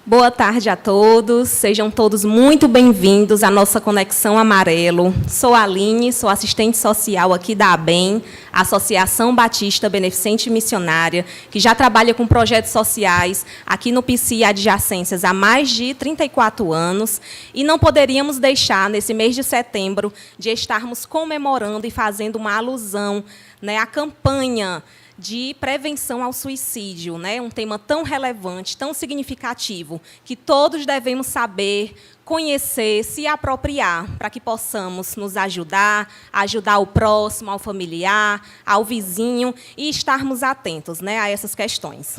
Boa tarde a todos, sejam todos muito bem-vindos à nossa Conexão Amarelo. Sou a Aline, sou assistente social aqui da ABEM, Associação Batista Beneficente Missionária, que já trabalha com projetos sociais aqui no PC e adjacências há mais de 34 anos, e não poderíamos deixar, nesse mês de setembro, de estarmos comemorando e fazendo uma alusão, né, à campanha de prevenção ao suicídio, né? Um tema tão relevante, tão significativo, que todos devemos saber, conhecer, se apropriar, para que possamos nos ajudar, ajudar o próximo, ao familiar, ao vizinho, e estarmos atentos, né, a essas questões.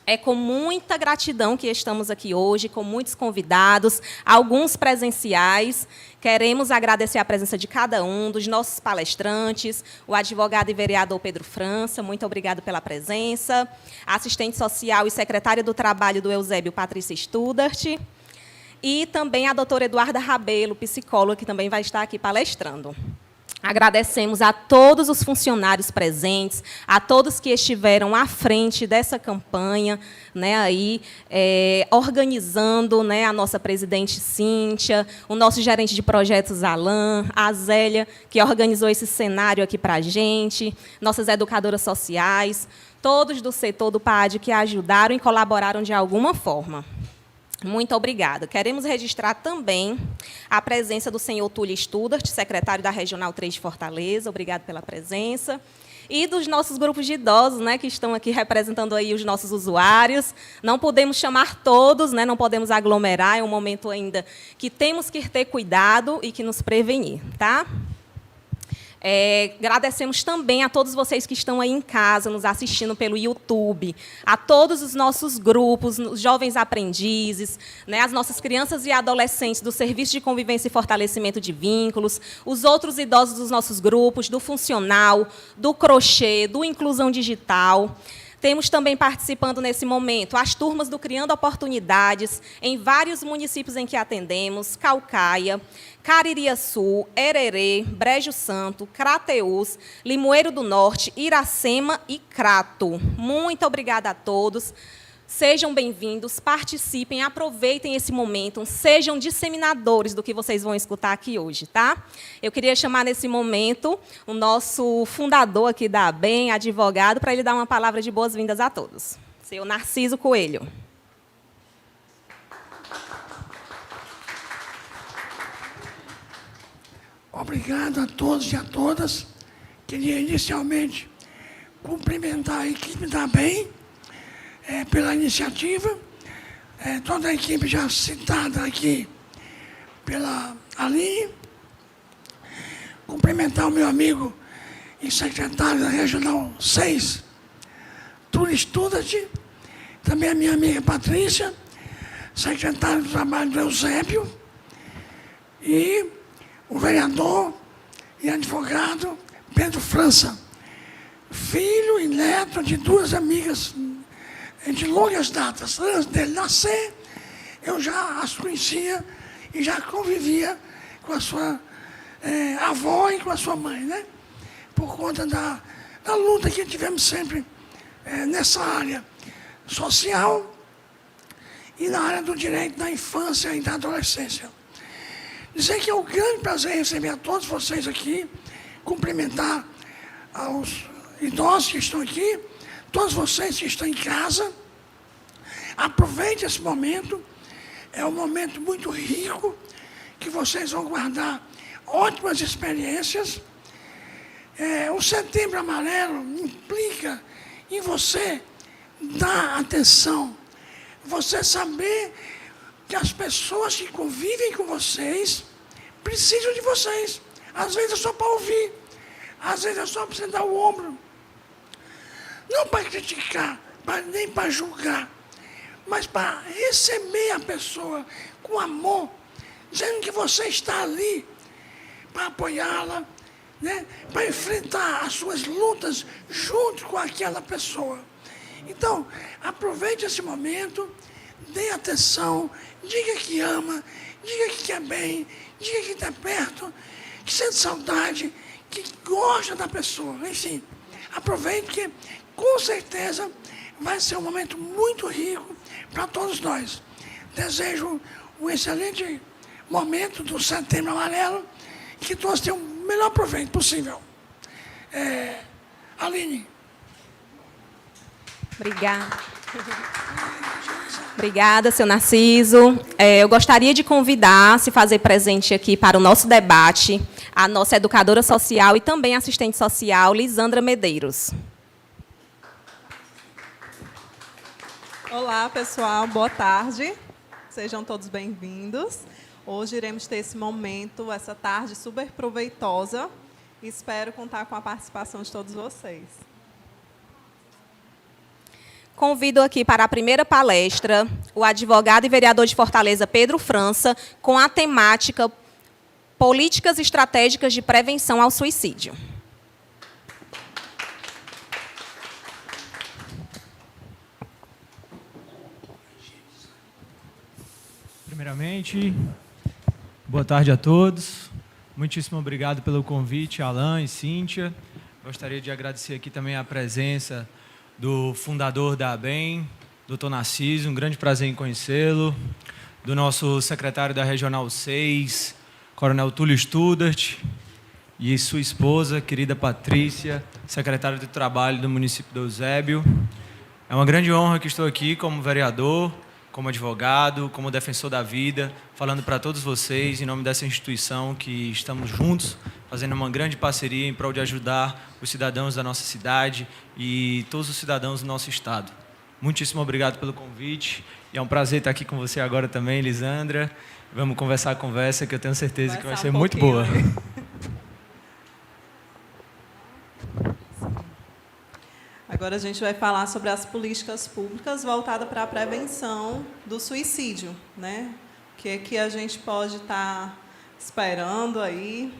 É com muita gratidão que estamos aqui hoje, com muitos convidados, alguns presenciais. Queremos agradecer a presença de cada um, dos nossos palestrantes, o advogado e vereador Pedro França, muito obrigado pela presença, a assistente social e secretária do Trabalho do Eusébio, Patrícia Studart, e também a doutora Eduarda Rabelo, psicóloga, que também vai estar aqui palestrando. Agradecemos a todos os funcionários presentes, a todos que estiveram à frente dessa campanha, né, aí, organizando, né, a nossa presidente Cíntia, o nosso gerente de projetos Alain, a Zélia, que organizou esse cenário aqui para a gente, nossas educadoras sociais, todos do setor do PAD que ajudaram e colaboraram de alguma forma. Muito obrigada. Queremos registrar também a presença do senhor Túlio Studart, secretário da Regional 3 de Fortaleza. Obrigado pela presença. E dos nossos grupos de idosos, né, que estão aqui representando aí os nossos usuários. Não podemos chamar todos, né, não podemos aglomerar, é um momento ainda que temos que ter cuidado e que nos prevenir, tá? Agradecemos também a todos vocês que estão aí em casa, nos assistindo pelo YouTube, a todos os nossos grupos, os jovens aprendizes, né, as nossas crianças e adolescentes do Serviço de Convivência e Fortalecimento de Vínculos, os outros idosos dos nossos grupos, do Funcional, do Crochê, do Inclusão Digital. Temos também participando nesse momento as turmas do Criando Oportunidades em vários municípios em que atendemos: Caucaia, Caririaçu, Hererê, Brejo Santo, Crateús, Limoeiro do Norte, Iracema e Crato. Muito obrigada a todos. Sejam bem-vindos, participem, aproveitem esse momento, sejam disseminadores do que vocês vão escutar aqui hoje, tá? Eu queria chamar nesse momento o nosso fundador aqui da ABEM, advogado, para ele dar uma palavra de boas-vindas a todos. Seu Narciso Coelho. Obrigado a todos e a todas. Queria inicialmente cumprimentar a equipe da ABEM pela iniciativa, toda a equipe já citada aqui pela Aline. Cumprimentar o meu amigo e secretário da Regional 6, Túlio Studart, também a minha amiga Patrícia, secretário do Trabalho do Eusébio, e o vereador e advogado Pedro França, filho e neto de duas amigas de longas datas. Antes dele nascer, eu já as conhecia e já convivia com a sua avó e com a sua mãe, né? Por conta da luta que tivemos sempre nessa área social e na área do direito da infância e da adolescência. Dizer que é um grande prazer receber a todos vocês aqui, cumprimentar aos idosos que estão aqui, todos vocês que estão em casa. Aproveite esse momento, é um momento muito rico, que vocês vão guardar ótimas experiências. O Setembro Amarelo implica em você dar atenção, você saber que as pessoas que convivem com vocês precisam de vocês. Às vezes é só para ouvir, às vezes é só para você dar o ombro. Não para criticar, nem para julgar, mas para receber a pessoa com amor, dizendo que você está ali para apoiá-la, né, para enfrentar as suas lutas junto com aquela pessoa. Então, aproveite esse momento, dê atenção, diga que ama, diga que quer bem, diga que está perto, que sente saudade, que gosta da pessoa. Enfim, aproveite que, com certeza, vai ser um momento muito rico para todos nós. Desejo um excelente momento do Setembro Amarelo e que todos tenham o melhor proveito possível. Aline. Obrigada. Obrigada, seu Narciso. Eu gostaria de convidar, se fazer presente aqui para o nosso debate, a nossa educadora social e também assistente social, Lisandra Medeiros. Olá, pessoal. Boa tarde. Sejam todos bem-vindos. Hoje iremos ter esse momento, essa tarde super proveitosa. Espero contar com a participação de todos vocês. Convido aqui para a primeira palestra o advogado e vereador de Fortaleza, Pedro França, com a temática Políticas Estratégicas de Prevenção ao Suicídio. Primeiramente, boa tarde a todos. Muitíssimo obrigado pelo convite, Alan e Cíntia. Gostaria de agradecer aqui também a presença do fundador da ABEM, Dr. Narciso, um grande prazer em conhecê-lo, do nosso secretário da Regional 6, Coronel Túlio Studart, e sua esposa, querida Patrícia, secretária do Trabalho do município do Eusébio. É uma grande honra que estou aqui como vereador, como advogado, como defensor da vida, falando para todos vocês, em nome dessa instituição, que estamos juntos, fazendo uma grande parceria em prol de ajudar os cidadãos da nossa cidade e todos os cidadãos do nosso estado. Muitíssimo obrigado pelo convite, e é um prazer estar aqui com você agora também, Lisandra. Vamos conversar a conversa, que eu tenho certeza que vai ser muito boa. Agora a gente vai falar sobre as políticas públicas voltadas para a prevenção do suicídio, né? O que é que a gente pode estar esperando aí?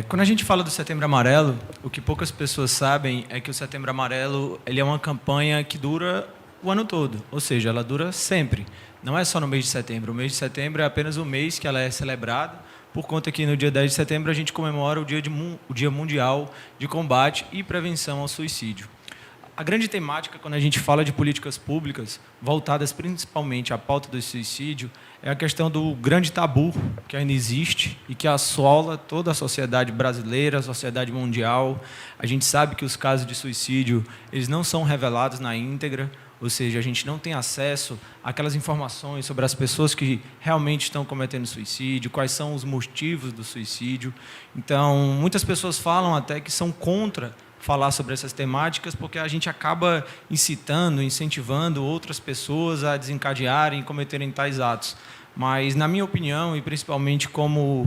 Quando a gente fala do Setembro Amarelo, o que poucas pessoas sabem é que o Setembro Amarelo ele é uma campanha que dura o ano todo, ou seja, ela dura sempre. Não é só no mês de setembro. O mês de setembro é apenas o mês que ela é celebrada, por conta que no dia 10 de setembro a gente comemora o Dia Mundial de Combate e Prevenção ao Suicídio. A grande temática, quando a gente fala de políticas públicas, voltadas principalmente à pauta do suicídio, é a questão do grande tabu que ainda existe e que assola toda a sociedade brasileira, a sociedade mundial. A gente sabe que os casos de suicídio eles não são revelados na íntegra, ou seja, a gente não tem acesso àquelas informações sobre as pessoas que realmente estão cometendo suicídio, quais são os motivos do suicídio. Então, muitas pessoas falam até que são contra falar sobre essas temáticas, porque a gente acaba incitando, incentivando outras pessoas a desencadearem e cometerem tais atos. Mas, na minha opinião, e principalmente como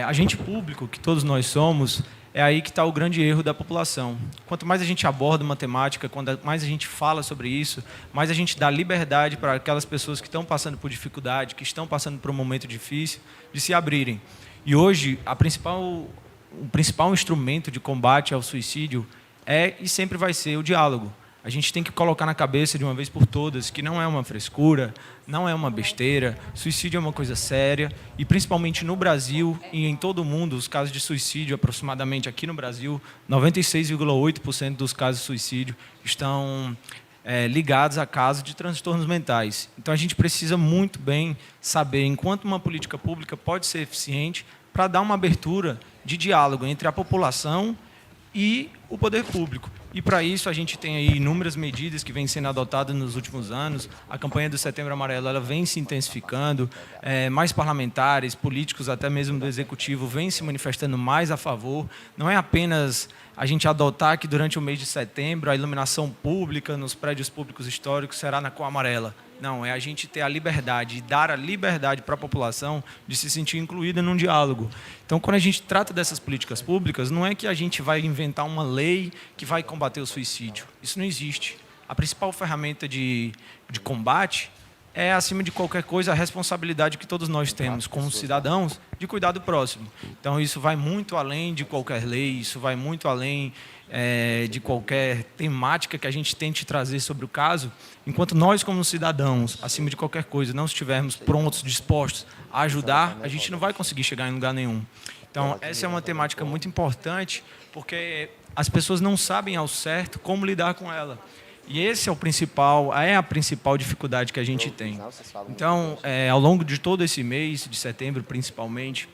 agente público, que todos nós somos, é aí que está o grande erro da população. Quanto mais a gente aborda uma temática, quanto mais a gente fala sobre isso, mais a gente dá liberdade para aquelas pessoas que estão passando por dificuldade, que estão passando por um momento difícil, de se abrirem. E hoje, o principal instrumento de combate ao suicídio é e sempre vai ser o diálogo. A gente tem que colocar na cabeça de uma vez por todas que não é uma frescura, não é uma besteira, suicídio é uma coisa séria e principalmente no Brasil e em todo o mundo, os casos de suicídio, aproximadamente aqui no Brasil, 96,8% dos casos de suicídio estão ligados a casos de transtornos mentais. Então a gente precisa muito bem saber enquanto uma política pública pode ser eficiente para dar uma abertura de diálogo entre a população e o poder público. E, para isso, a gente tem aí inúmeras medidas que vêm sendo adotadas nos últimos anos. A campanha do Setembro Amarelo ela vem se intensificando, mais parlamentares, políticos, até mesmo do Executivo, vêm se manifestando mais a favor. Não é apenas a gente adotar que, durante o mês de setembro, a iluminação pública nos prédios públicos históricos será na cor amarela. Não, é a gente ter a liberdade, dar a liberdade para a população de se sentir incluída num diálogo. Então, quando a gente trata dessas políticas públicas, não é que a gente vai inventar uma lei que vai combater o suicídio. Isso não existe. A principal ferramenta de combate é, acima de qualquer coisa, a responsabilidade que todos nós temos como cidadãos de cuidar do próximo. Então, isso vai muito além de qualquer lei, isso vai muito além de qualquer temática que a gente tente trazer sobre o caso, enquanto nós, como cidadãos, acima de qualquer coisa, não estivermos prontos, dispostos a ajudar, a gente não vai conseguir chegar em lugar nenhum. Então, essa é uma temática muito importante, porque as pessoas não sabem ao certo como lidar com ela. E esse é a principal dificuldade que a gente tem. Então, ao longo de todo esse mês de setembro, principalmente,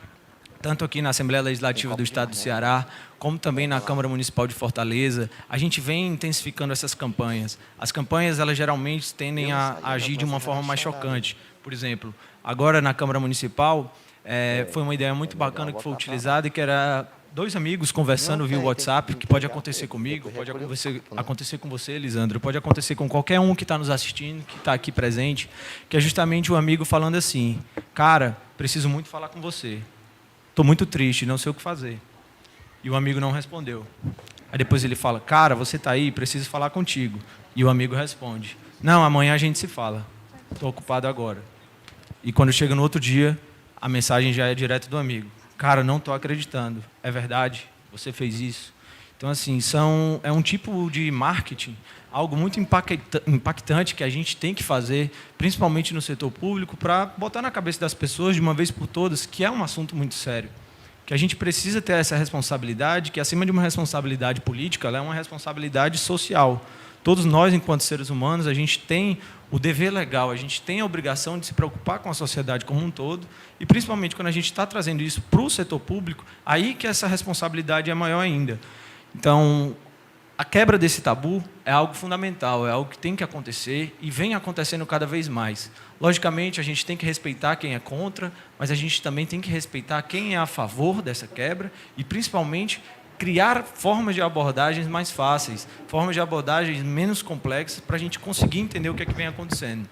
tanto aqui na Assembleia Legislativa do Estado do Ceará, como também na Câmara Municipal de Fortaleza, a gente vem intensificando essas campanhas. As campanhas, elas geralmente tendem a agir de uma forma mais chocante. Por exemplo, agora na Câmara Municipal, foi uma ideia muito bacana que foi utilizada, que era 2 amigos conversando via WhatsApp, que pode acontecer comigo, pode acontecer com você, Lisandro, pode acontecer com qualquer um que está nos assistindo, que está aqui presente, que é justamente um amigo falando assim: cara, preciso muito falar com você. Estou muito triste, não sei o que fazer. E o amigo não respondeu. Aí depois ele fala: cara, você está aí, preciso falar contigo. E o amigo responde: não, amanhã a gente se fala. Estou ocupado agora. E quando chega no outro dia, a mensagem já é direto do amigo: cara, não estou acreditando. É verdade? Você fez isso? Então, assim, é um tipo de marketing, algo muito impactante que a gente tem que fazer, principalmente no setor público, para botar na cabeça das pessoas, de uma vez por todas, que é um assunto muito sério. Que a gente precisa ter essa responsabilidade, que acima de uma responsabilidade política, ela é uma responsabilidade social. Todos nós, enquanto seres humanos, a gente tem o dever legal, a gente tem a obrigação de se preocupar com a sociedade como um todo, e principalmente quando a gente está trazendo isso para o setor público, aí que essa responsabilidade é maior ainda. Então, a quebra desse tabu é algo fundamental, é algo que tem que acontecer e vem acontecendo cada vez mais. Logicamente, a gente tem que respeitar quem é contra, mas a gente também tem que respeitar quem é a favor dessa quebra e, principalmente, criar formas de abordagens mais fáceis, formas de abordagens menos complexas para a gente conseguir entender o que é que vem acontecendo.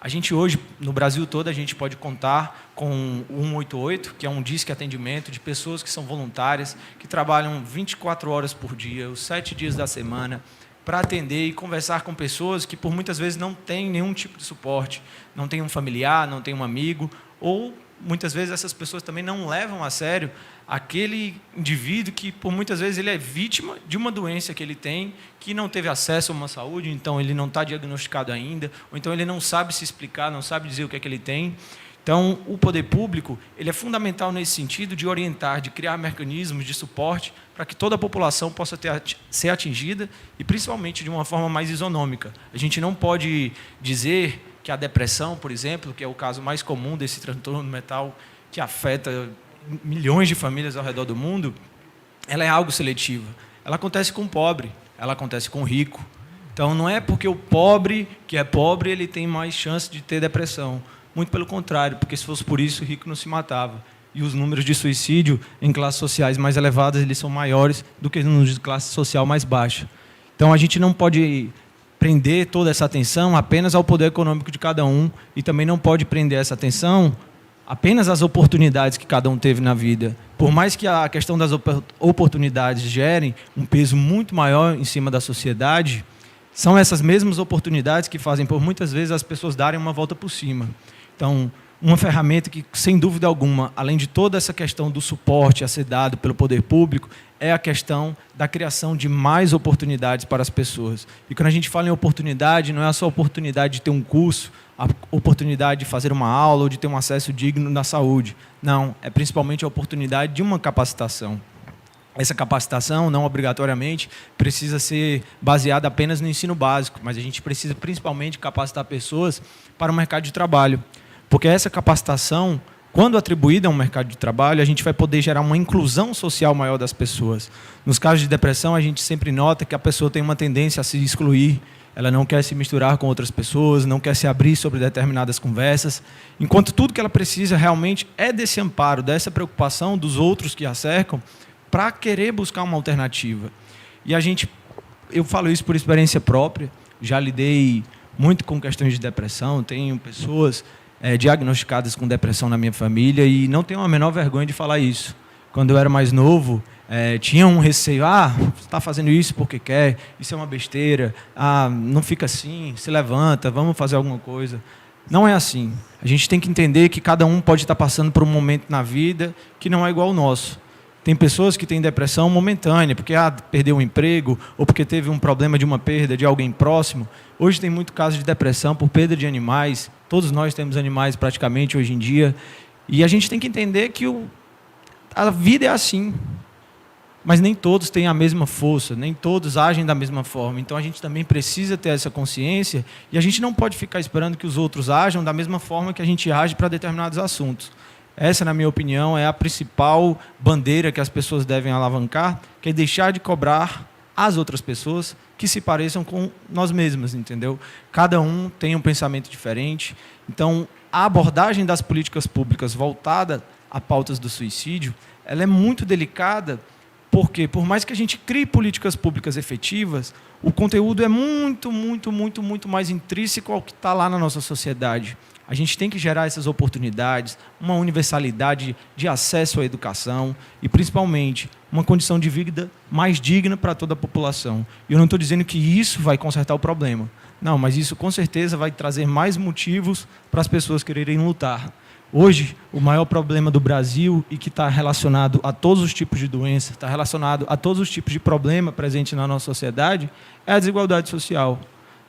A gente hoje, no Brasil todo, a gente pode contar com o 188, que é um disque atendimento de pessoas que são voluntárias, que trabalham 24 horas por dia, os 7 dias da semana, para atender e conversar com pessoas que, por muitas vezes, não têm nenhum tipo de suporte, não tem um familiar, não tem um amigo, ou, muitas vezes, essas pessoas também não levam a sério aquele indivíduo que, por muitas vezes, ele é vítima de uma doença que ele tem, que não teve acesso a uma saúde, então ele não está diagnosticado ainda, ou então ele não sabe se explicar, não sabe dizer o que é que ele tem. Então, o poder público ele é fundamental nesse sentido de orientar, de criar mecanismos de suporte para que toda a população possa ser atingida e, principalmente, de uma forma mais isonômica. A gente não pode dizer que a depressão, por exemplo, que é o caso mais comum desse transtorno mental que afeta milhões de famílias ao redor do mundo, ela é algo seletivo. Ela acontece com o pobre, ela acontece com o rico. Então, não é porque o pobre, que é pobre, ele tem mais chance de ter depressão. Muito pelo contrário, porque se fosse por isso, o rico não se matava. E os números de suicídio em classes sociais mais elevadas, eles são maiores do que nos de classe social mais baixa. Então, a gente não pode prender toda essa atenção apenas ao poder econômico de cada um e também não pode prender essa atenção apenas às oportunidades que cada um teve na vida. Por mais que a questão das oportunidades gerem um peso muito maior em cima da sociedade, são essas mesmas oportunidades que fazem, por muitas vezes, as pessoas darem uma volta por cima. Então, uma ferramenta que, sem dúvida alguma, além de toda essa questão do suporte a ser dado pelo poder público, é a questão da criação de mais oportunidades para as pessoas. E quando a gente fala em oportunidade, não é só a oportunidade de ter um curso, a oportunidade de fazer uma aula ou de ter um acesso digno na saúde. Não, é principalmente a oportunidade de uma capacitação. Essa capacitação, não obrigatoriamente, precisa ser baseada apenas no ensino básico, mas a gente precisa principalmente capacitar pessoas para o mercado de trabalho. Porque essa capacitação, quando atribuída a um mercado de trabalho, a gente vai poder gerar uma inclusão social maior das pessoas. Nos casos de depressão, a gente sempre nota que a pessoa tem uma tendência a se excluir, ela não quer se misturar com outras pessoas, não quer se abrir sobre determinadas conversas, enquanto tudo que ela precisa realmente é desse amparo, dessa preocupação dos outros que a cercam, para querer buscar uma alternativa. E eu falo isso por experiência própria, já lidei muito com questões de depressão, tenho pessoas diagnosticadas com depressão na minha família e não tenho a menor vergonha de falar isso. Quando eu era mais novo, tinha um receio, você está fazendo isso porque quer, isso é uma besteira, não fica assim, se levanta, vamos fazer alguma coisa. Não é assim. A gente tem que entender que cada um pode estar passando por um momento na vida que não é igual ao nosso. Tem pessoas que têm depressão momentânea, porque perdeu um emprego, ou porque teve um problema de uma perda de alguém próximo. Hoje tem muito caso de depressão por perda de animais. Todos nós temos animais praticamente hoje em dia. E a gente tem que entender que a vida é assim. mas nem todos têm a mesma força, nem todos agem da mesma forma. Então, a gente também precisa ter essa consciência e a gente não pode ficar esperando que os outros ajam da mesma forma que a gente age para determinados assuntos. Essa, na minha opinião, é a principal bandeira que as pessoas devem alavancar, que é deixar de cobrar as outras pessoas que se pareçam com nós mesmos, entendeu? Cada um tem um pensamento diferente. Então, a abordagem das políticas públicas voltada a pautas do suicídio, ela é muito delicada, porque, por mais que a gente crie políticas públicas efetivas, o conteúdo é muito mais intrínseco ao que está lá na nossa sociedade. A gente tem que gerar essas oportunidades, uma universalidade de acesso à educação e, principalmente, uma condição de vida mais digna para toda a população. E eu não estou dizendo que isso vai consertar o problema. Não, mas isso, com certeza, vai trazer mais motivos para as pessoas quererem lutar. Hoje, o maior problema do Brasil, e que está relacionado a todos os tipos de doença, está relacionado a todos os tipos de problema presente na nossa sociedade, é a desigualdade social.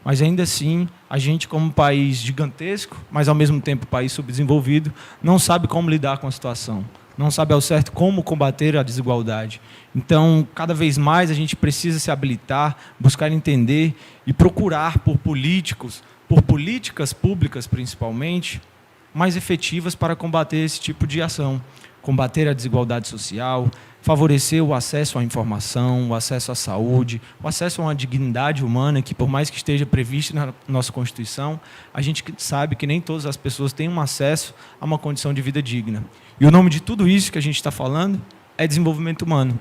Mas, ainda assim, a gente, como um país gigantesco, mas, ao mesmo tempo, país subdesenvolvido, não sabe como lidar com a situação, não sabe ao certo como combater a desigualdade. Então, cada vez mais, a gente precisa se habilitar, buscar entender e procurar por políticos, por políticas públicas, principalmente, mais efetivas para combater esse tipo de ação, combater a desigualdade social, favorecer o acesso à informação, o acesso à saúde, o acesso a uma dignidade humana que, por mais que esteja prevista na nossa Constituição, a gente sabe que nem todas as pessoas têm um acesso a uma condição de vida digna. E o nome de tudo isso que a gente está falando é desenvolvimento humano.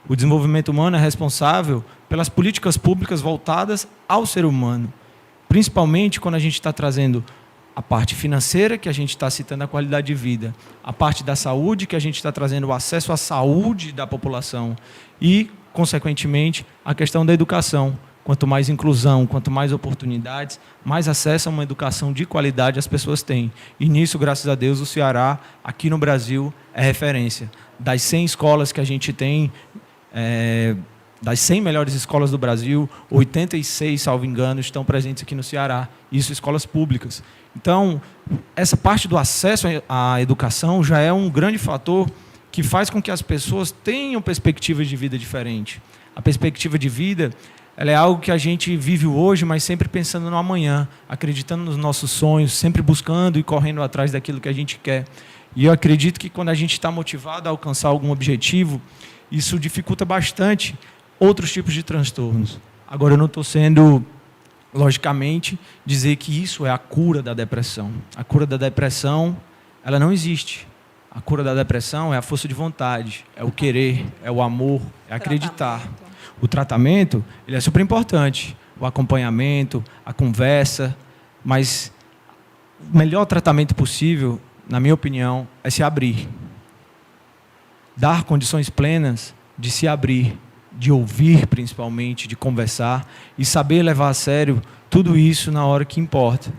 O desenvolvimento humano é responsável pelas políticas públicas voltadas ao ser humano, principalmente quando a gente está trazendo a parte financeira, que a gente está citando a qualidade de vida, a parte da saúde, que a gente está trazendo o acesso à saúde da população e, consequentemente, a questão da educação. Quanto mais inclusão, quanto mais oportunidades, mais acesso a uma educação de qualidade as pessoas têm. E nisso, graças a Deus, o Ceará, aqui no Brasil, é referência. Das 100 escolas que a gente tem, das 100 melhores escolas do Brasil, 86, salvo engano, estão presentes aqui no Ceará. Isso, escolas públicas. Então, essa parte do acesso à educação já é um grande fator que faz com que as pessoas tenham perspectivas de vida diferentes. A perspectiva de vida, ela é algo que a gente vive hoje, mas sempre pensando no amanhã, acreditando nos nossos sonhos, sempre buscando e correndo atrás daquilo que a gente quer. E eu acredito que quando a gente está motivado a alcançar algum objetivo, isso dificulta bastante outros tipos de transtornos. Agora, eu não estou sendo, logicamente, dizer que isso é a cura da depressão. A cura da depressão, ela não existe. A cura da depressão é a força de vontade, é o querer, é o amor, é acreditar. O tratamento, ele é super importante. O acompanhamento, a conversa, mas o melhor tratamento possível, na minha opinião, é se abrir. Dar condições plenas de se abrir, de ouvir, principalmente, de conversar e saber levar a sério tudo isso na hora que importa.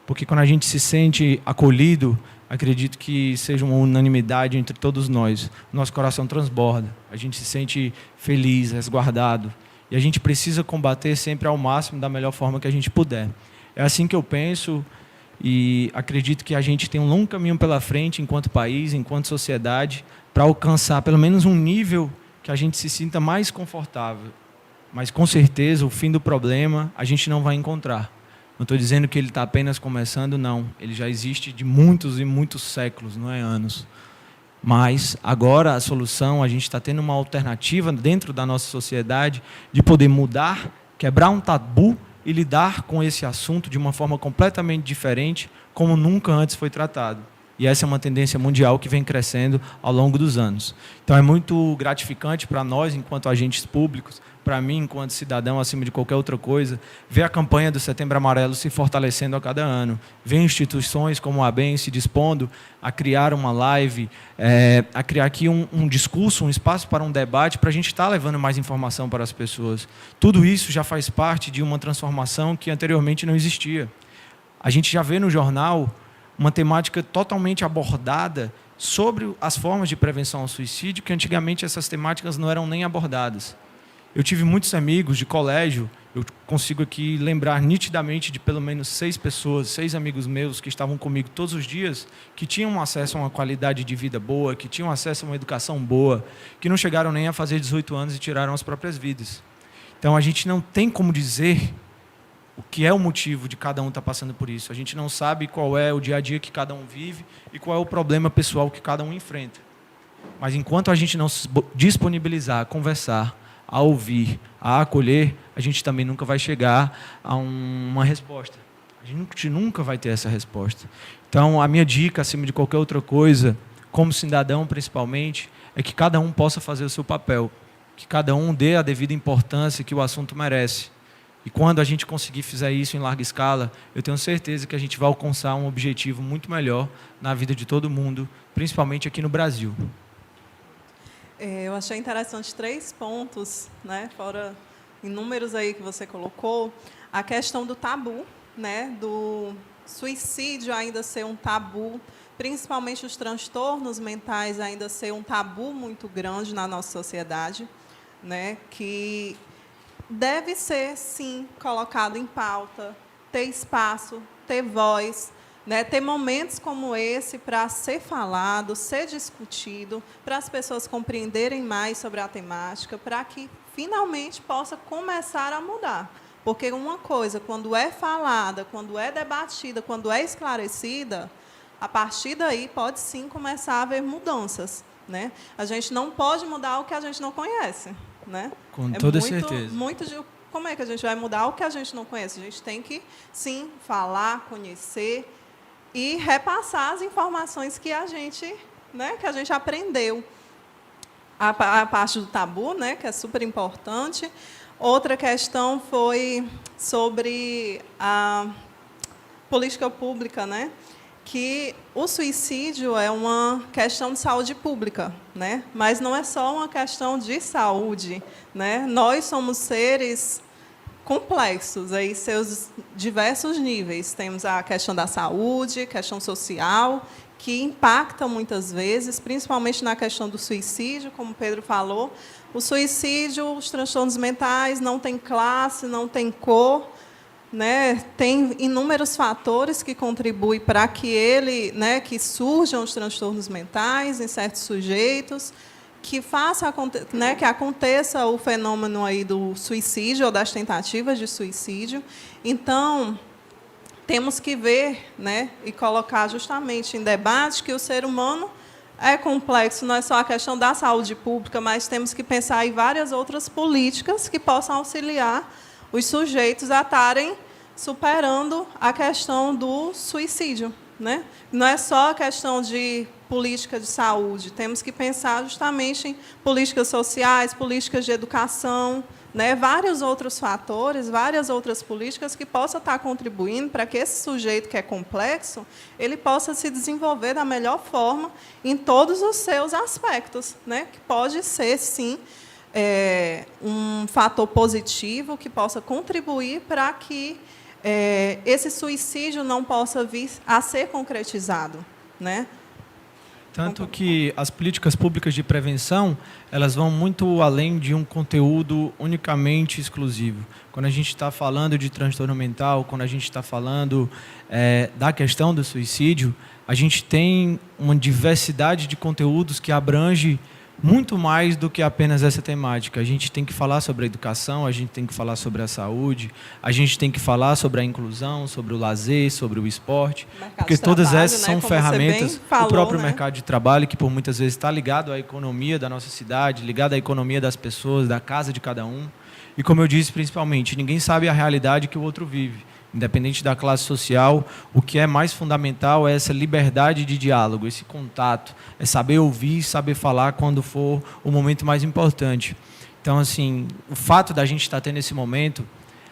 Porque quando a gente se sente acolhido, acredito que seja uma unanimidade entre todos nós. Nosso coração transborda, a gente se sente feliz, resguardado. E a gente precisa combater sempre ao máximo, da melhor forma que a gente puder. É assim que eu penso e acredito que a gente tem um longo caminho pela frente, enquanto país, enquanto sociedade, para alcançar pelo menos um nível que a gente se sinta mais confortável. Mas, com certeza, o fim do problema a gente não vai encontrar. Não estou dizendo que ele está apenas começando, não. Ele já existe de muitos e muitos séculos, não é anos. Mas, agora, a solução, a gente está tendo uma alternativa dentro da nossa sociedade de poder mudar, quebrar um tabu e lidar com esse assunto de uma forma completamente diferente, como nunca antes foi tratado. E essa é uma tendência mundial que vem crescendo ao longo dos anos. Então, é muito gratificante para nós, enquanto agentes públicos, para mim, enquanto cidadão, acima de qualquer outra coisa, ver a campanha do Setembro Amarelo se fortalecendo a cada ano. Ver instituições como a ABEM se dispondo a criar uma live, a criar aqui um discurso, um espaço para um debate, para a gente estar levando mais informação para as pessoas. Tudo isso já faz parte de uma transformação que anteriormente não existia. A gente já vê no jornal uma temática totalmente abordada sobre as formas de prevenção ao suicídio, que antigamente essas temáticas não eram nem abordadas. Eu tive muitos amigos de colégio Eu consigo aqui lembrar nitidamente de pelo menos 6 pessoas, 6 amigos meus que estavam comigo todos os dias, que tinham acesso a uma qualidade de vida boa, que tinham acesso a uma educação boa, que não chegaram nem a fazer 18 anos e tiraram as próprias vidas. Então, a gente não tem como dizer o que é o motivo de cada um estar passando por isso. A gente não sabe qual é o dia a dia que cada um vive e qual é o problema pessoal que cada um enfrenta. Mas enquanto a gente não se disponibilizar a conversar, a ouvir, a acolher, a gente também nunca vai chegar a uma resposta. A gente nunca vai ter essa resposta. Então, a minha dica, acima de qualquer outra coisa, como cidadão principalmente, é que cada um possa fazer o seu papel, que cada um dê a devida importância que o assunto merece. E quando a gente conseguir fazer isso em larga escala, eu tenho certeza que a gente vai alcançar um objetivo muito melhor na vida de todo mundo, principalmente aqui no Brasil. Eu achei interessante 3 pontos, né, fora inúmeros aí que você colocou, a questão do tabu, né, do suicídio ainda ser um tabu, principalmente os transtornos mentais ainda ser um tabu muito grande na nossa sociedade, né, que deve ser, sim, colocado em pauta, ter espaço, ter voz, né, ter momentos como esse para ser falado, ser discutido, para as pessoas compreenderem mais sobre a temática, para que finalmente possa começar a mudar. Porque uma coisa, quando é falada, quando é debatida, quando é esclarecida, a partir daí pode sim começar a haver mudanças, né? A gente não pode mudar o que a gente não conhece, né? Com toda certeza. Como é que a gente vai mudar o que a gente não conhece? A gente tem que, sim, falar, conhecer e repassar as informações que a gente, né, que a gente aprendeu. A parte do tabu, né, que é super importante. Outra questão foi sobre a política pública, né, que o suicídio é uma questão de saúde pública, né, mas não é só uma questão de saúde, né? Nós somos seres complexos, aí seus diversos níveis. Temos a questão da saúde, questão social, que impacta muitas vezes, principalmente na questão do suicídio, como o Pedro falou. O suicídio, os transtornos mentais, não tem classe, não tem cor, né? Tem inúmeros fatores que contribuem para que que surjam os transtornos mentais em certos sujeitos, que que aconteça o fenômeno aí do suicídio ou das tentativas de suicídio. Então, temos que ver, né, e colocar justamente em debate que o ser humano é complexo, não é só a questão da saúde pública, mas temos que pensar em várias outras políticas que possam auxiliar os sujeitos a estarem superando a questão do suicídio, né? Não é só a questão de política de saúde, temos que pensar justamente em políticas sociais, políticas de educação, né? Vários outros fatores, várias outras políticas que possam estar contribuindo para que esse sujeito que é complexo, ele possa se desenvolver da melhor forma em todos os seus aspectos, né? Que pode ser, sim, um fator positivo que possa contribuir para que esse suicídio não possa vir a ser concretizado, né? Tanto que as políticas públicas de prevenção, elas vão muito além de um conteúdo unicamente exclusivo. Quando a gente está falando de transtorno mental, quando a gente está falando da questão do suicídio, a gente tem uma diversidade de conteúdos que abrange muito mais do que apenas essa temática. A gente tem que falar sobre a educação, a gente tem que falar sobre a saúde, a gente tem que falar sobre a inclusão, sobre o lazer, sobre o esporte, porque todas essas são ferramentas, o próprio mercado de trabalho, que por muitas vezes está ligado à economia da nossa cidade, ligado à economia das pessoas, da casa de cada um. E como eu disse, principalmente, ninguém sabe a realidade que o outro vive. Independente da classe social, o que é mais fundamental é essa liberdade de diálogo, esse contato, é saber ouvir, saber falar quando for o momento mais importante. Então, assim, o fato da gente estar tendo esse momento,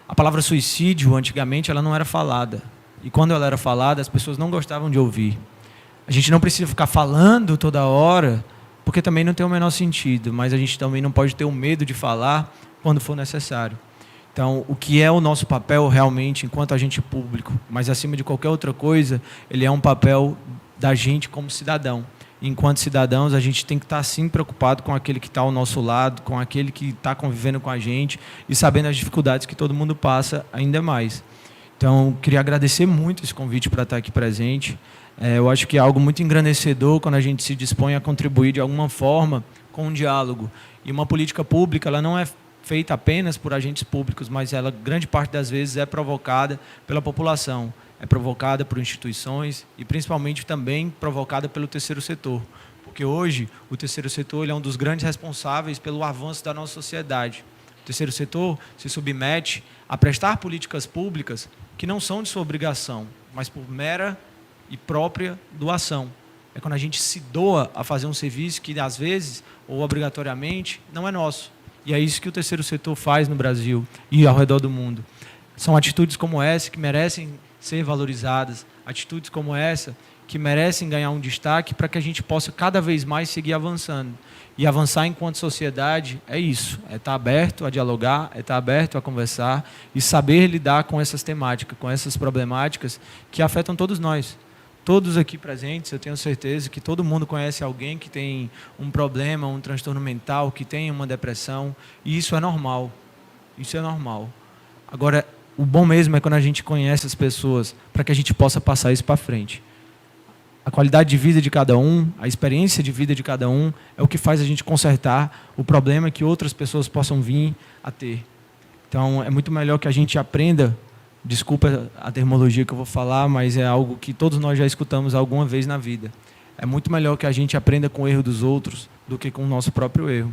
a palavra suicídio, antigamente, ela não era falada. E quando ela era falada, as pessoas não gostavam de ouvir. A gente não precisa ficar falando toda hora, porque também não tem o menor sentido, mas a gente também não pode ter o medo de falar quando for necessário. Então, o que é o nosso papel realmente, enquanto agente público, mas acima de qualquer outra coisa, ele é um papel da gente como cidadão. enquanto cidadãos, a gente tem que estar, sim, preocupado com aquele que está ao nosso lado, com aquele que está convivendo com a gente e sabendo as dificuldades que todo mundo passa ainda mais. Então, queria agradecer muito esse convite para estar aqui presente. Eu acho que é algo muito engrandecedor quando a gente se dispõe a contribuir de alguma forma com um diálogo. E uma política pública, ela não é feita apenas por agentes públicos, mas ela, grande parte das vezes, é provocada pela população. É provocada por instituições e, principalmente, também provocada pelo terceiro setor. Porque hoje, o terceiro setor ele é um dos grandes responsáveis pelo avanço da nossa sociedade. O terceiro setor se submete a prestar políticas públicas que não são de sua obrigação, mas por mera e própria doação. É quando a gente se doa a fazer um serviço que, às vezes, ou obrigatoriamente, não é nosso. E é isso que o terceiro setor faz no Brasil e ao redor do mundo. São atitudes como essa que merecem ser valorizadas, atitudes como essa que merecem ganhar um destaque para que a gente possa cada vez mais seguir avançando. E avançar enquanto sociedade é isso, é estar aberto a dialogar, é estar aberto a conversar e saber lidar com essas temáticas, com essas problemáticas que afetam todos nós. Todos aqui presentes, eu tenho certeza que todo mundo conhece alguém que tem um problema, um transtorno mental, que tem uma depressão, e isso é normal. Isso é normal. Agora, o bom mesmo é quando a gente conhece as pessoas, para que a gente possa passar isso para frente. A qualidade de vida de cada um, a experiência de vida de cada um, é o que faz a gente consertar o problema que outras pessoas possam vir a ter. Então, é muito melhor que a gente aprenda, desculpa a terminologia que eu vou falar, mas é algo que todos nós já escutamos alguma vez na vida. É muito melhor que a gente aprenda com o erro dos outros do que com o nosso próprio erro.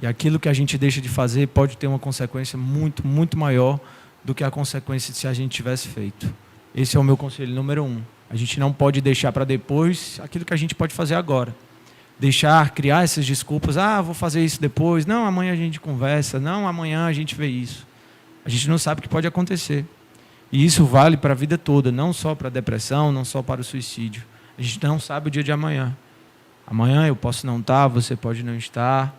E aquilo que a gente deixa de fazer pode ter uma consequência muito, muito maior do que a consequência de se a gente tivesse feito. Esse é o meu conselho número 1. A gente não pode deixar para depois aquilo que a gente pode fazer agora. Criar essas desculpas. Vou fazer isso depois. Não, amanhã a gente conversa. Não, amanhã a gente vê isso. A gente não sabe o que pode acontecer. E isso vale para a vida toda, não só para a depressão, não só para o suicídio. A gente não sabe o dia de amanhã. Amanhã eu posso não estar, você pode não estar.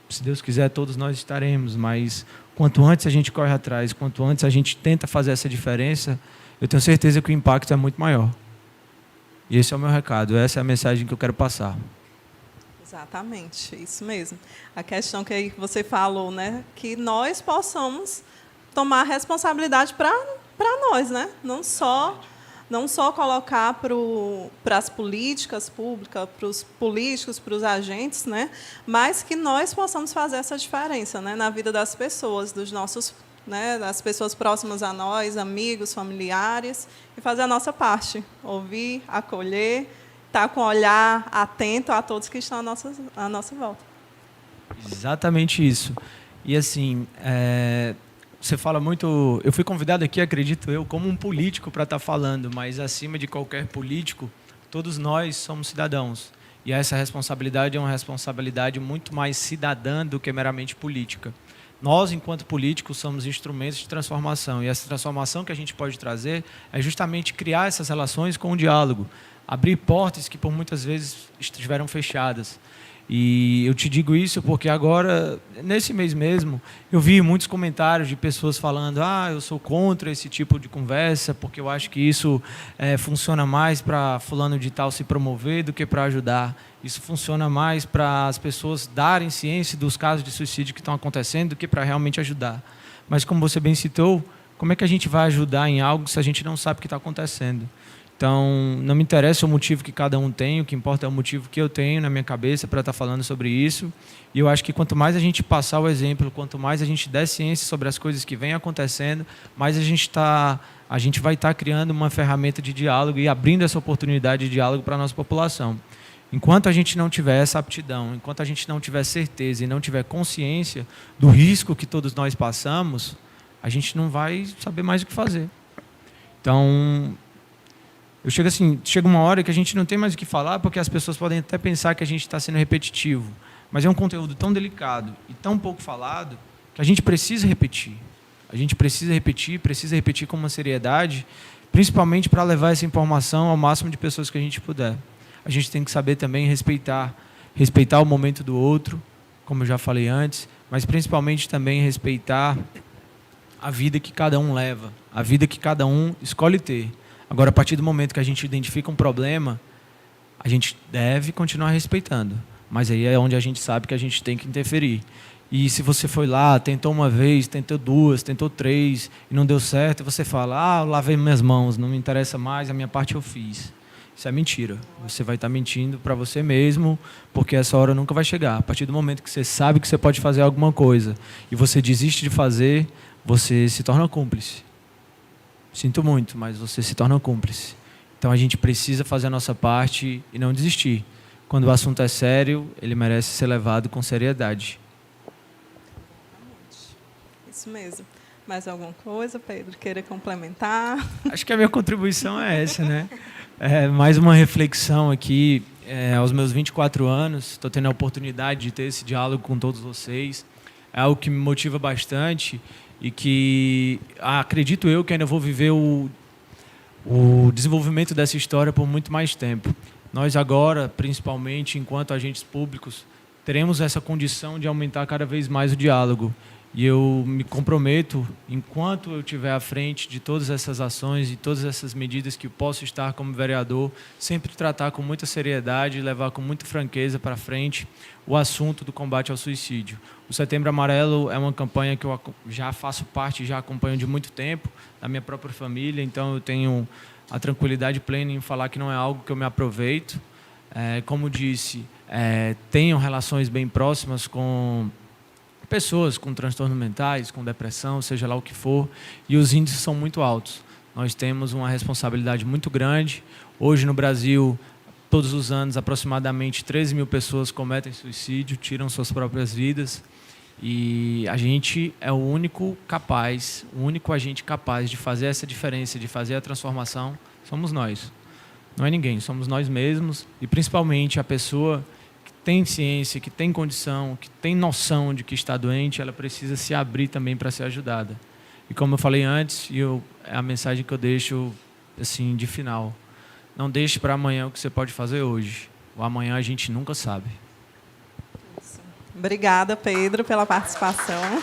Se Deus quiser, todos nós estaremos. Mas quanto antes a gente corre atrás, quanto antes a gente tenta fazer essa diferença, eu tenho certeza que o impacto é muito maior. E esse é o meu recado, essa é a mensagem que eu quero passar. Exatamente, isso mesmo. A questão que aí você falou, né, que nós possamos tomar responsabilidade para nós, né? Não só colocar para as políticas públicas, para os políticos, para os agentes, né? Mas que nós possamos fazer essa diferença, né, na vida das pessoas, dos nossos, né, das pessoas próximas a nós, amigos, familiares, e fazer a nossa parte, ouvir, acolher, estar com o olhar atento a todos que estão à nossa volta. Exatamente isso. E assim, você fala muito... Eu fui convidado aqui, acredito eu, como um político para estar falando, mas acima de qualquer político, todos nós somos cidadãos. E essa responsabilidade é uma responsabilidade muito mais cidadã do que meramente política. Nós, enquanto políticos, somos instrumentos de transformação. E essa transformação que a gente pode trazer é justamente criar essas relações com o diálogo. Abrir portas que, por muitas vezes, estiveram fechadas. E eu te digo isso porque agora, nesse mês mesmo, eu vi muitos comentários de pessoas falando: eu sou contra esse tipo de conversa, porque eu acho que isso funciona mais para fulano de tal se promover do que para ajudar. Isso funciona mais para as pessoas darem ciência dos casos de suicídio que estão acontecendo do que para realmente ajudar. Mas, como você bem citou, como é que a gente vai ajudar em algo se a gente não sabe o que está acontecendo? Então, não me interessa o motivo que cada um tem, o que importa é o motivo que eu tenho na minha cabeça para estar falando sobre isso. E eu acho que quanto mais a gente passar o exemplo, quanto mais a gente der ciência sobre as coisas que vêm acontecendo, mais a gente vai estar criando uma ferramenta de diálogo e abrindo essa oportunidade de diálogo para a nossa população. Enquanto a gente não tiver essa aptidão, enquanto a gente não tiver certeza e não tiver consciência do risco que todos nós passamos, a gente não vai saber mais o que fazer. Então... Chega uma hora que a gente não tem mais o que falar, porque as pessoas podem até pensar que a gente está sendo repetitivo. Mas é um conteúdo tão delicado e tão pouco falado que a gente precisa repetir. A gente precisa repetir com uma seriedade, principalmente para levar essa informação ao máximo de pessoas que a gente puder. A gente tem que saber também respeitar o momento do outro, como eu já falei antes, mas principalmente também respeitar a vida que cada um leva, a vida que cada um escolhe ter. Agora, a partir do momento que a gente identifica um problema, a gente deve continuar respeitando, mas aí é onde a gente sabe que a gente tem que interferir. E se você foi lá, tentou uma vez, tentou duas, tentou três, e não deu certo, você fala, eu lavei minhas mãos, não me interessa mais, a minha parte eu fiz. Isso é mentira. Você vai estar mentindo para você mesmo, porque essa hora nunca vai chegar. A partir do momento que você sabe que você pode fazer alguma coisa e você desiste de fazer, você se torna cúmplice. Sinto muito, mas você se torna cúmplice. Então a gente precisa fazer a nossa parte e não desistir. Quando o assunto é sério, ele merece ser levado com seriedade. Isso mesmo. Mais alguma coisa, Pedro, queira complementar? Acho que a minha contribuição é essa, né? Mais uma reflexão aqui. Aos meus 24 anos, estou tendo a oportunidade de ter esse diálogo com todos vocês. É algo que me motiva bastante e que acredito eu que ainda vou viver o desenvolvimento dessa história por muito mais tempo. Nós agora, principalmente enquanto agentes públicos, teremos essa condição de aumentar cada vez mais o diálogo. E eu me comprometo, enquanto eu estiver à frente de todas essas ações e todas essas medidas que posso estar como vereador, sempre tratar com muita seriedade e levar com muita franqueza para frente o assunto do combate ao suicídio. O Setembro Amarelo é uma campanha que eu já faço parte, já acompanho de muito tempo, da minha própria família, então eu tenho a tranquilidade plena em falar que não é algo que eu me aproveito. Como disse, tenho relações bem próximas com pessoas com transtornos mentais, com depressão, seja lá o que for, e os índices são muito altos. Nós temos uma responsabilidade muito grande. Hoje, no Brasil, todos os anos, aproximadamente 13 mil pessoas cometem suicídio, tiram suas próprias vidas, e a gente é o único agente capaz de fazer essa diferença, de fazer a transformação, somos nós. Não é ninguém, somos nós mesmos, e principalmente a pessoa tem ciência, que tem condição, que tem noção de que está doente, ela precisa se abrir também para ser ajudada. E como eu falei antes, é a mensagem que eu deixo assim, de final. Não deixe para amanhã o que você pode fazer hoje. O amanhã a gente nunca sabe. Isso. Obrigada, Pedro, pela participação.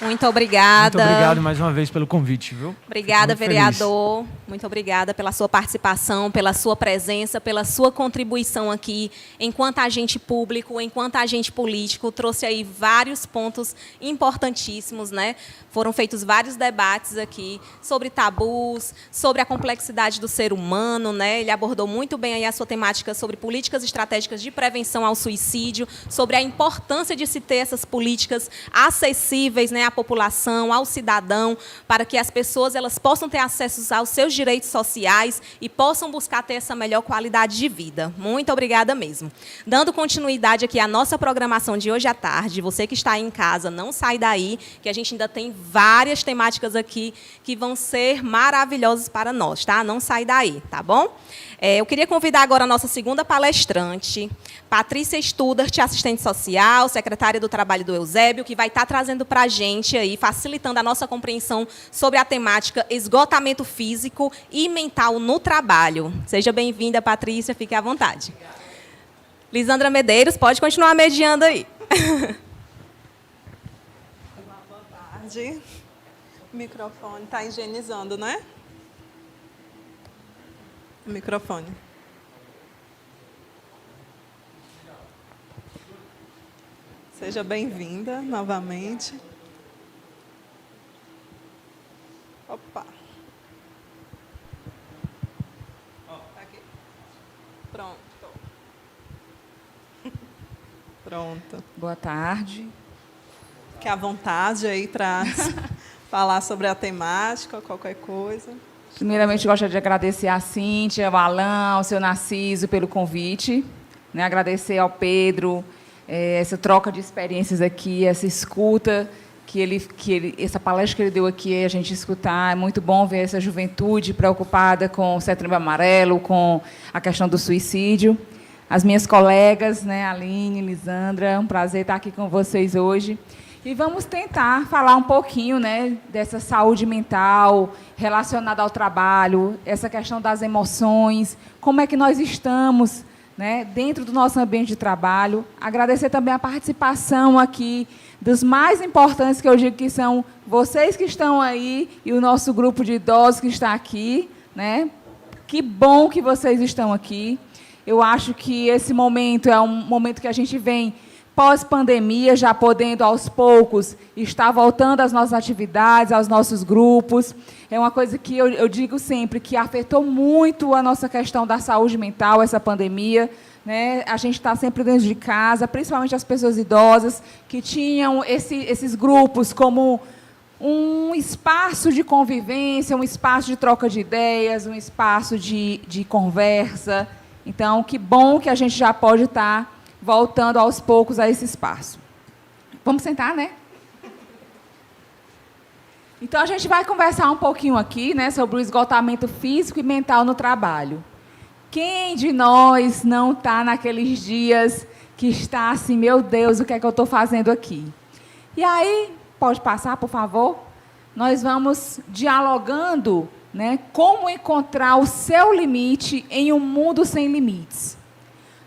Muito obrigada. Muito obrigado mais uma vez pelo convite, viu? Obrigada, vereador. Muito obrigada pela sua participação, pela sua presença, pela sua contribuição aqui, enquanto agente público, enquanto agente político. Trouxe aí vários pontos importantíssimos, né? Foram feitos vários debates aqui sobre tabus, sobre a complexidade do ser humano, né? Ele abordou muito bem aí a sua temática sobre políticas estratégicas de prevenção ao suicídio, sobre a importância de se ter essas políticas acessíveis, né, à população, ao cidadão, para que as pessoas elas possam ter acesso aos seus direitos sociais e possam buscar ter essa melhor qualidade de vida. Muito obrigada mesmo. Dando continuidade aqui à nossa programação de hoje à tarde, você que está aí em casa, não sai daí, que a gente ainda tem várias temáticas aqui que vão ser maravilhosas para nós, tá? Não sai daí, tá bom? Eu queria convidar agora a nossa segunda palestrante, Patrícia Studart, assistente social, secretária do Trabalho do Eusébio, que vai estar trazendo para a gente, aí, facilitando a nossa compreensão sobre a temática esgotamento físico e mental no trabalho. Seja bem-vinda, Patrícia, fique à vontade. Lisandra Medeiros, pode continuar mediando aí. Boa tarde. O microfone está higienizando, né? O microfone. Seja bem-vinda novamente. Opa. Aqui. Pronto. Pronto. Boa tarde. Fique à vontade aí para falar sobre a temática, qualquer coisa. Primeiramente, gostaria de agradecer a Cíntia, ao Alain, ao seu Narciso pelo convite. Né? Agradecer ao Pedro essa troca de experiências aqui, essa escuta, essa palestra que ele deu aqui, a gente escutar. É muito bom ver essa juventude preocupada com o Setembro Amarelo, com a questão do suicídio. As minhas colegas, né, Aline, Lisandra, um prazer estar aqui com vocês hoje. E vamos tentar falar um pouquinho, né, dessa saúde mental relacionada ao trabalho, essa questão das emoções, como é que nós estamos, né, dentro do nosso ambiente de trabalho. Agradecer também a participação aqui dos mais importantes, que eu digo que são vocês que estão aí e o nosso grupo de idosos que está aqui, né, Que bom que vocês estão aqui. Eu acho que esse momento é um momento que a gente vem pós-pandemia, já podendo, aos poucos, estar voltando às nossas atividades, aos nossos grupos. É uma coisa que eu digo sempre, que afetou muito a nossa questão da saúde mental, essa pandemia, né? A gente está sempre dentro de casa, principalmente as pessoas idosas, que tinham esses grupos como um espaço de convivência, um espaço de troca de ideias, um espaço de conversa. Então, que bom que a gente já pode estar voltando aos poucos a esse espaço. Vamos sentar, né? Então, a gente vai conversar um pouquinho aqui, né, sobre o esgotamento físico e mental no trabalho. Quem de nós não está naqueles dias que está assim, meu Deus, o que é que eu estou fazendo aqui? E aí, pode passar, por favor? Nós vamos dialogando, né, como encontrar o seu limite em um mundo sem limites.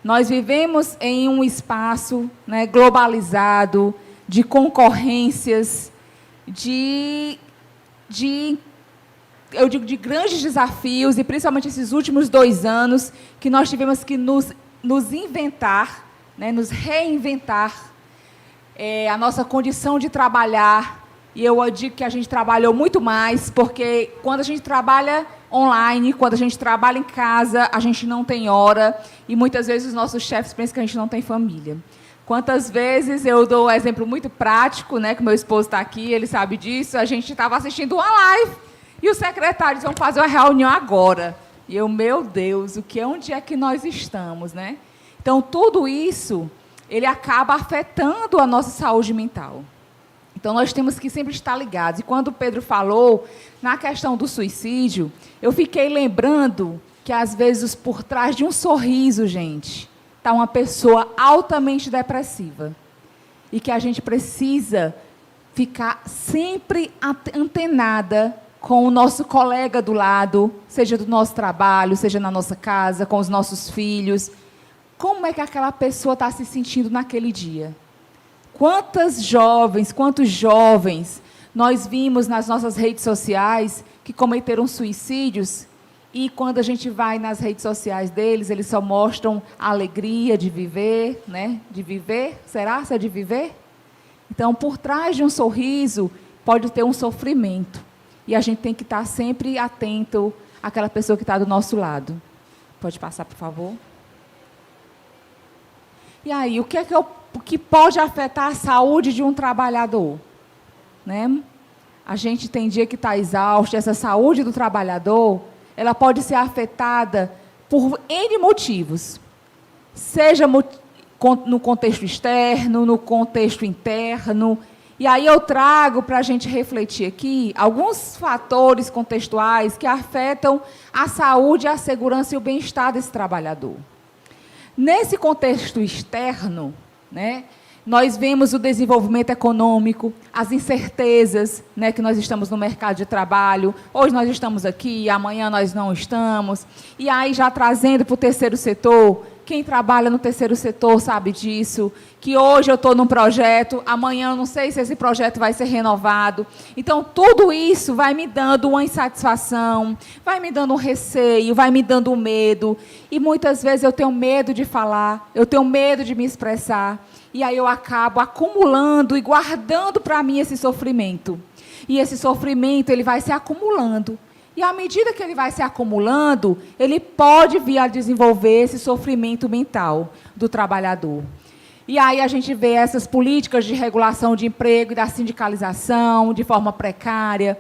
Nós vivemos em um espaço, né, globalizado, de concorrências, eu digo, de grandes desafios, e principalmente esses últimos 2 anos, que nós tivemos que nos inventar, né, nos reinventar, a nossa condição de trabalhar. E eu digo que a gente trabalhou muito mais, porque quando a gente trabalha online, quando a gente trabalha em casa, a gente não tem hora, e muitas vezes os nossos chefes pensam que a gente não tem família. Quantas vezes, eu dou um exemplo muito prático, né, que meu esposo está aqui, ele sabe disso, a gente estava assistindo uma live, e os secretários vão fazer uma reunião agora. E eu, meu Deus, onde é que nós estamos, né? Então, tudo isso, ele acaba afetando a nossa saúde mental. Então, nós temos que sempre estar ligados. E quando o Pedro falou na questão do suicídio, eu fiquei lembrando que, às vezes, por trás de um sorriso, gente, está uma pessoa altamente depressiva. E que a gente precisa ficar sempre antenada com o nosso colega do lado, seja do nosso trabalho, seja na nossa casa, com os nossos filhos. Como é que aquela pessoa está se sentindo naquele dia? Quantos jovens nós vimos nas nossas redes sociais que cometeram suicídios, e quando a gente vai nas redes sociais deles, eles só mostram a alegria de viver, né? De viver, será? Se é de viver? Então, por trás de um sorriso, pode ter um sofrimento. E a gente tem que estar sempre atento àquela pessoa que está do nosso lado. Pode passar, por favor? E aí, o que pode afetar a saúde de um trabalhador? Né? A gente tem dia que está exausto, essa saúde do trabalhador, ela pode ser afetada por N motivos. Seja no contexto externo, no contexto interno. E aí eu trago para a gente refletir aqui alguns fatores contextuais que afetam a saúde, a segurança e o bem-estar desse trabalhador. Nesse contexto externo, né, nós vemos o desenvolvimento econômico, as incertezas, né, que nós estamos no mercado de trabalho. Hoje nós estamos aqui, amanhã nós não estamos. E aí, já trazendo para o terceiro setor, quem trabalha no terceiro setor sabe disso, que hoje eu estou num projeto, amanhã eu não sei se esse projeto vai ser renovado. Então, tudo isso vai me dando uma insatisfação, vai me dando um receio, vai me dando um medo. E muitas vezes eu tenho medo de falar, eu tenho medo de me expressar. E aí eu acabo acumulando e guardando para mim esse sofrimento. E esse sofrimento, ele vai se acumulando. E, à medida que ele vai se acumulando, ele pode vir a desenvolver esse sofrimento mental do trabalhador. E aí a gente vê essas políticas de regulação de emprego e da sindicalização de forma precária.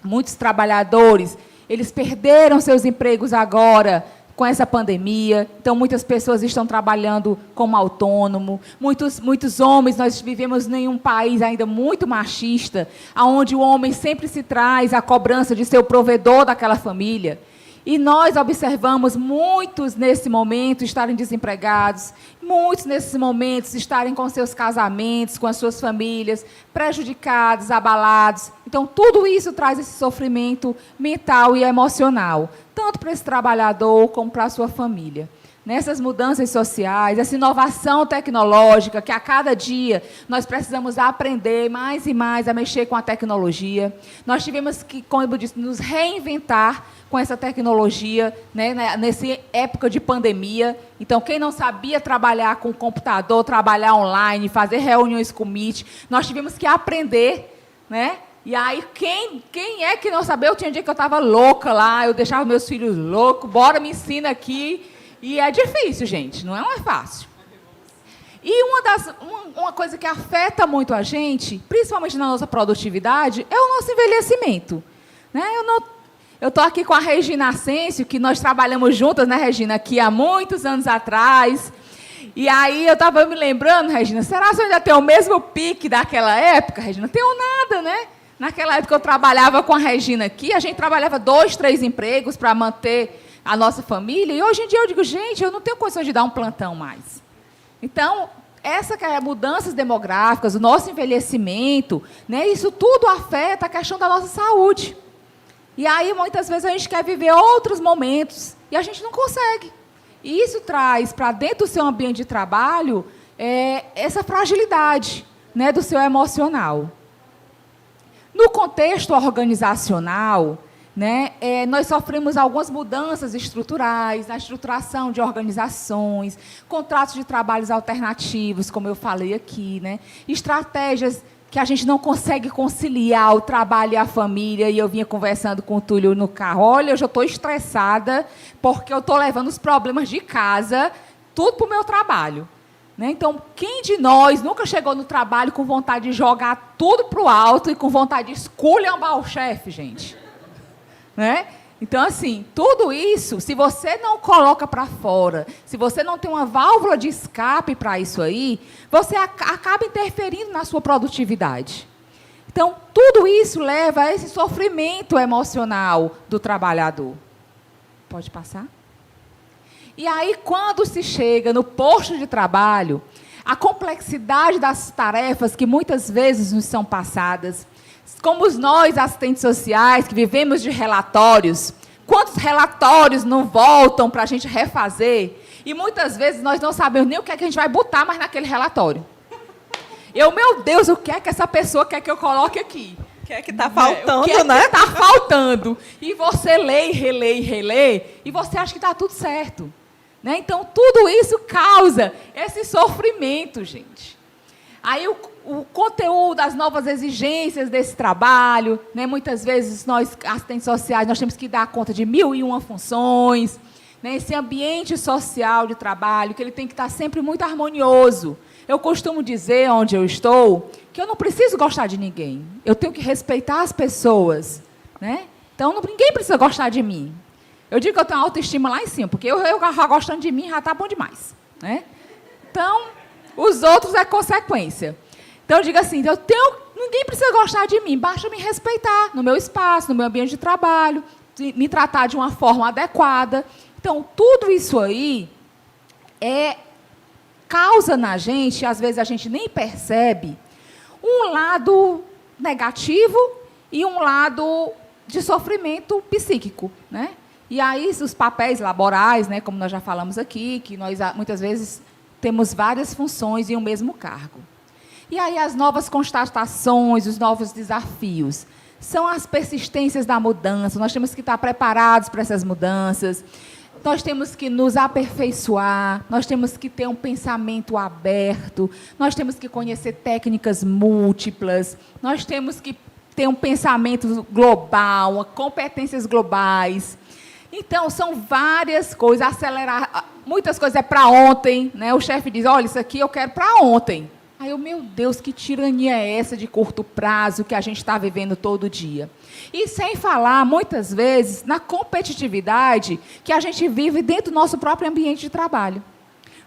Muitos trabalhadores, eles perderam seus empregos agora, com essa pandemia. Então, muitas pessoas estão trabalhando como autônomo. Muitos homens, nós vivemos em um país ainda muito machista, onde o homem sempre se traz a cobrança de ser o provedor daquela família. E nós observamos muitos, nesse momento, estarem desempregados, muitos, nesses momentos, estarem com seus casamentos, com as suas famílias, prejudicados, abalados. Então, tudo isso traz esse sofrimento mental e emocional, tanto para esse trabalhador como para a sua família. nessas mudanças sociais, essa inovação tecnológica, que a cada dia nós precisamos aprender mais e mais a mexer com a tecnologia. Nós tivemos que, como eu disse, nos reinventar com essa tecnologia, né, nessa época de pandemia. Então, quem não sabia trabalhar com computador, trabalhar online, fazer reuniões com Meet, nós tivemos que aprender, né? E aí, quem é que não sabia? Eu tinha dia que eu estava louca lá, eu deixava meus filhos loucos, bora, me ensina aqui. E é difícil, gente, não é fácil. E uma coisa que afeta muito a gente, principalmente na nossa produtividade, é o nosso envelhecimento. Né? Eu estou aqui com a Regina Ascencio, que nós trabalhamos juntas, né, Regina, aqui há muitos anos atrás. E aí eu estava me lembrando, Regina, será que eu ainda tenho o mesmo pique daquela época, Regina? Não tenho nada, né? Naquela época eu trabalhava com a Regina aqui, a gente trabalhava 2, 3 empregos para manter a nossa família, e hoje em dia eu digo, gente, eu não tenho condições de dar um plantão mais. Então, essa que é mudanças demográficas, o nosso envelhecimento, né, isso tudo afeta a questão da nossa saúde. E aí, muitas vezes, a gente quer viver outros momentos, e a gente não consegue. E isso traz para dentro do seu ambiente de trabalho essa fragilidade, né, do seu emocional. No contexto organizacional, né, nós sofremos algumas mudanças estruturais, na estruturação de organizações, contratos de trabalhos alternativos, como eu falei aqui, né, estratégias que a gente não consegue conciliar o trabalho e a família, e eu vinha conversando com o Túlio no carro, olha, eu já estou estressada porque eu estou levando os problemas de casa, tudo para o meu trabalho. Né? Então, quem de nós nunca chegou no trabalho com vontade de jogar tudo para o alto e com vontade de esculhambar o chefe, gente? Né? Então, assim, tudo isso, se você não coloca para fora, se você não tem uma válvula de escape para isso aí, você acaba interferindo na sua produtividade. Então, tudo isso leva a esse sofrimento emocional do trabalhador. Pode passar? E aí, quando se chega no posto de trabalho, a complexidade das tarefas que muitas vezes nos são passadas, como nós, assistentes sociais, que vivemos de relatórios, quantos relatórios não voltam para a gente refazer? E muitas vezes nós não sabemos nem o que é que a gente vai botar mais naquele relatório. Meu Deus, o que é que essa pessoa quer que eu coloque aqui? O que é que está faltando, o que é né? que está faltando? E você lê, relê, e você acha que está tudo certo. Né? Então, tudo isso causa esse sofrimento, gente. Aí, o conteúdo, as novas exigências desse trabalho, né? Muitas vezes, nós, assistentes sociais, nós temos que dar conta de 1001 funções, né? Esse ambiente social de trabalho, que ele tem que estar sempre muito harmonioso. Eu costumo dizer, onde eu estou, que eu não preciso gostar de ninguém. Eu tenho que respeitar as pessoas. Né? Então, ninguém precisa gostar de mim. Eu digo que eu tenho autoestima lá em cima, porque eu já gostando de mim já está bom demais. Né? Então, os outros é consequência. Então, eu digo assim, ninguém precisa gostar de mim, basta me respeitar no meu espaço, no meu ambiente de trabalho, me tratar de uma forma adequada. Então, tudo isso aí causa na gente, às vezes a gente nem percebe, um lado negativo e um lado de sofrimento psíquico, né? E aí os papéis laborais, né, como nós já falamos aqui, que nós muitas vezes temos várias funções em um mesmo cargo. E aí as novas constatações, os novos desafios, são as persistências da mudança, nós temos que estar preparados para essas mudanças, nós temos que nos aperfeiçoar, nós temos que ter um pensamento aberto, nós temos que conhecer técnicas múltiplas, nós temos que ter um pensamento global, competências globais. Então, são várias coisas, acelerar, muitas coisas é para ontem, né? O chefe diz, olha, isso aqui eu quero para ontem. Aí eu, meu Deus, que tirania é essa de curto prazo que a gente está vivendo todo dia? E sem falar, muitas vezes, na competitividade que a gente vive dentro do nosso próprio ambiente de trabalho.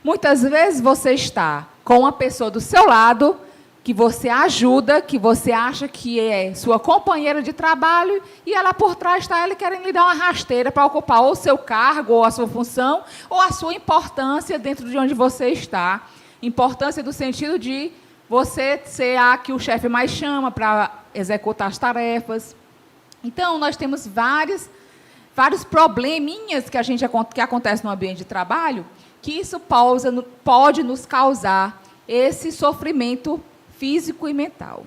Muitas vezes você está com uma pessoa do seu lado, que você ajuda, que você acha que é sua companheira de trabalho, e ela por trás está ela querendo lhe dar uma rasteira para ocupar ou o seu cargo, ou a sua função, ou a sua importância dentro de onde você está. Importância do sentido de você ser a que o chefe mais chama para executar as tarefas. Então, nós temos vários probleminhas que acontecem no ambiente de trabalho, que isso pode nos causar esse sofrimento físico e mental.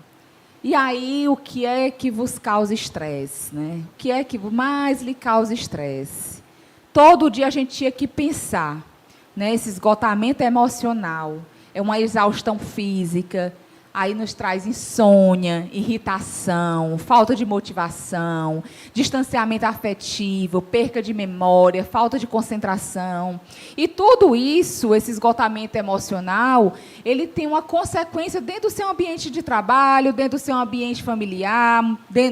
E aí, o que é que vos causa estresse, né? O que é que mais lhe causa estresse? Todo dia a gente tinha que pensar, né? Esse esgotamento emocional, é uma exaustão física, aí nos traz insônia, irritação, falta de motivação, distanciamento afetivo, perca de memória, falta de concentração. E tudo isso, esse esgotamento emocional, ele tem uma consequência dentro do seu ambiente de trabalho, dentro do seu ambiente familiar,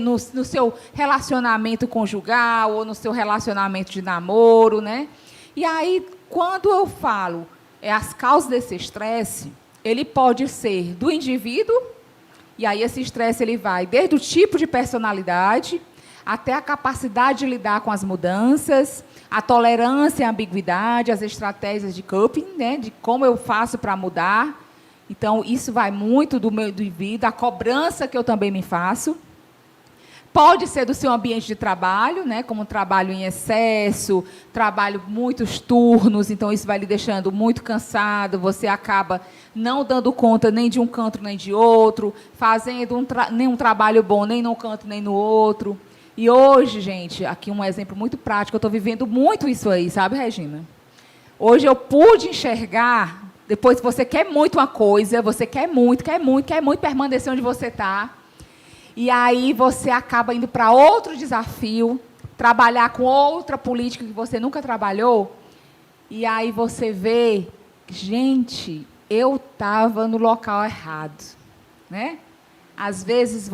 no seu relacionamento conjugal ou no seu relacionamento de namoro, né? E aí, quando eu falo as causas desse estresse, ele pode ser do indivíduo, e aí esse estresse ele vai desde o tipo de personalidade até a capacidade de lidar com as mudanças, a tolerância à ambiguidade, as estratégias de coping, né, de como eu faço para mudar. Então, isso vai muito do meu indivíduo, a cobrança que eu também me faço. Pode ser do seu ambiente de trabalho, né, como trabalho em excesso, trabalho muitos turnos, então isso vai lhe deixando muito cansado, você acaba não dando conta nem de um canto nem de outro, fazendo nem um trabalho bom nem num canto nem no outro. E hoje, gente, aqui um exemplo muito prático, eu estou vivendo muito isso aí, sabe, Regina? Hoje eu pude enxergar, depois que você quer muito uma coisa, você quer muito permanecer onde você está, e aí você acaba indo para outro desafio, trabalhar com outra política que você nunca trabalhou, e aí você vê, gente, eu estava no local errado, né? Às vezes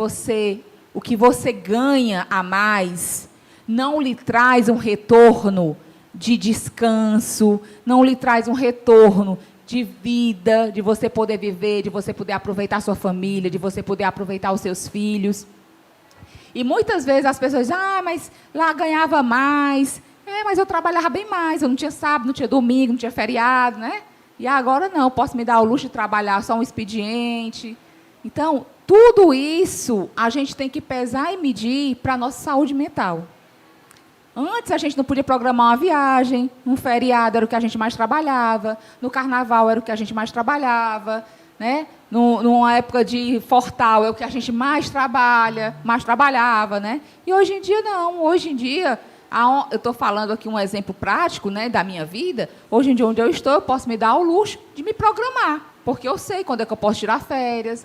o que você ganha a mais não lhe traz um retorno de descanso, não lhe traz um retorno de vida, de você poder viver, de você poder aproveitar a sua família, de você poder aproveitar os seus filhos. E muitas vezes as pessoas dizem, mas lá ganhava mais, mas eu trabalhava bem mais, eu não tinha sábado, não tinha domingo, não tinha feriado, né? E agora não, posso me dar o luxo de trabalhar só um expediente. Então, tudo isso a gente tem que pesar e medir para a nossa saúde mental. Antes a gente não podia programar uma viagem, um feriado era o que a gente mais trabalhava, no carnaval era o que a gente mais trabalhava, né? Numa época de Fortal é o que a gente mais trabalhava, né? E hoje em dia não, hoje em dia, eu estou falando aqui um exemplo prático, né, da minha vida, hoje em dia onde eu estou, eu posso me dar o luxo de me programar, porque eu sei quando é que eu posso tirar férias,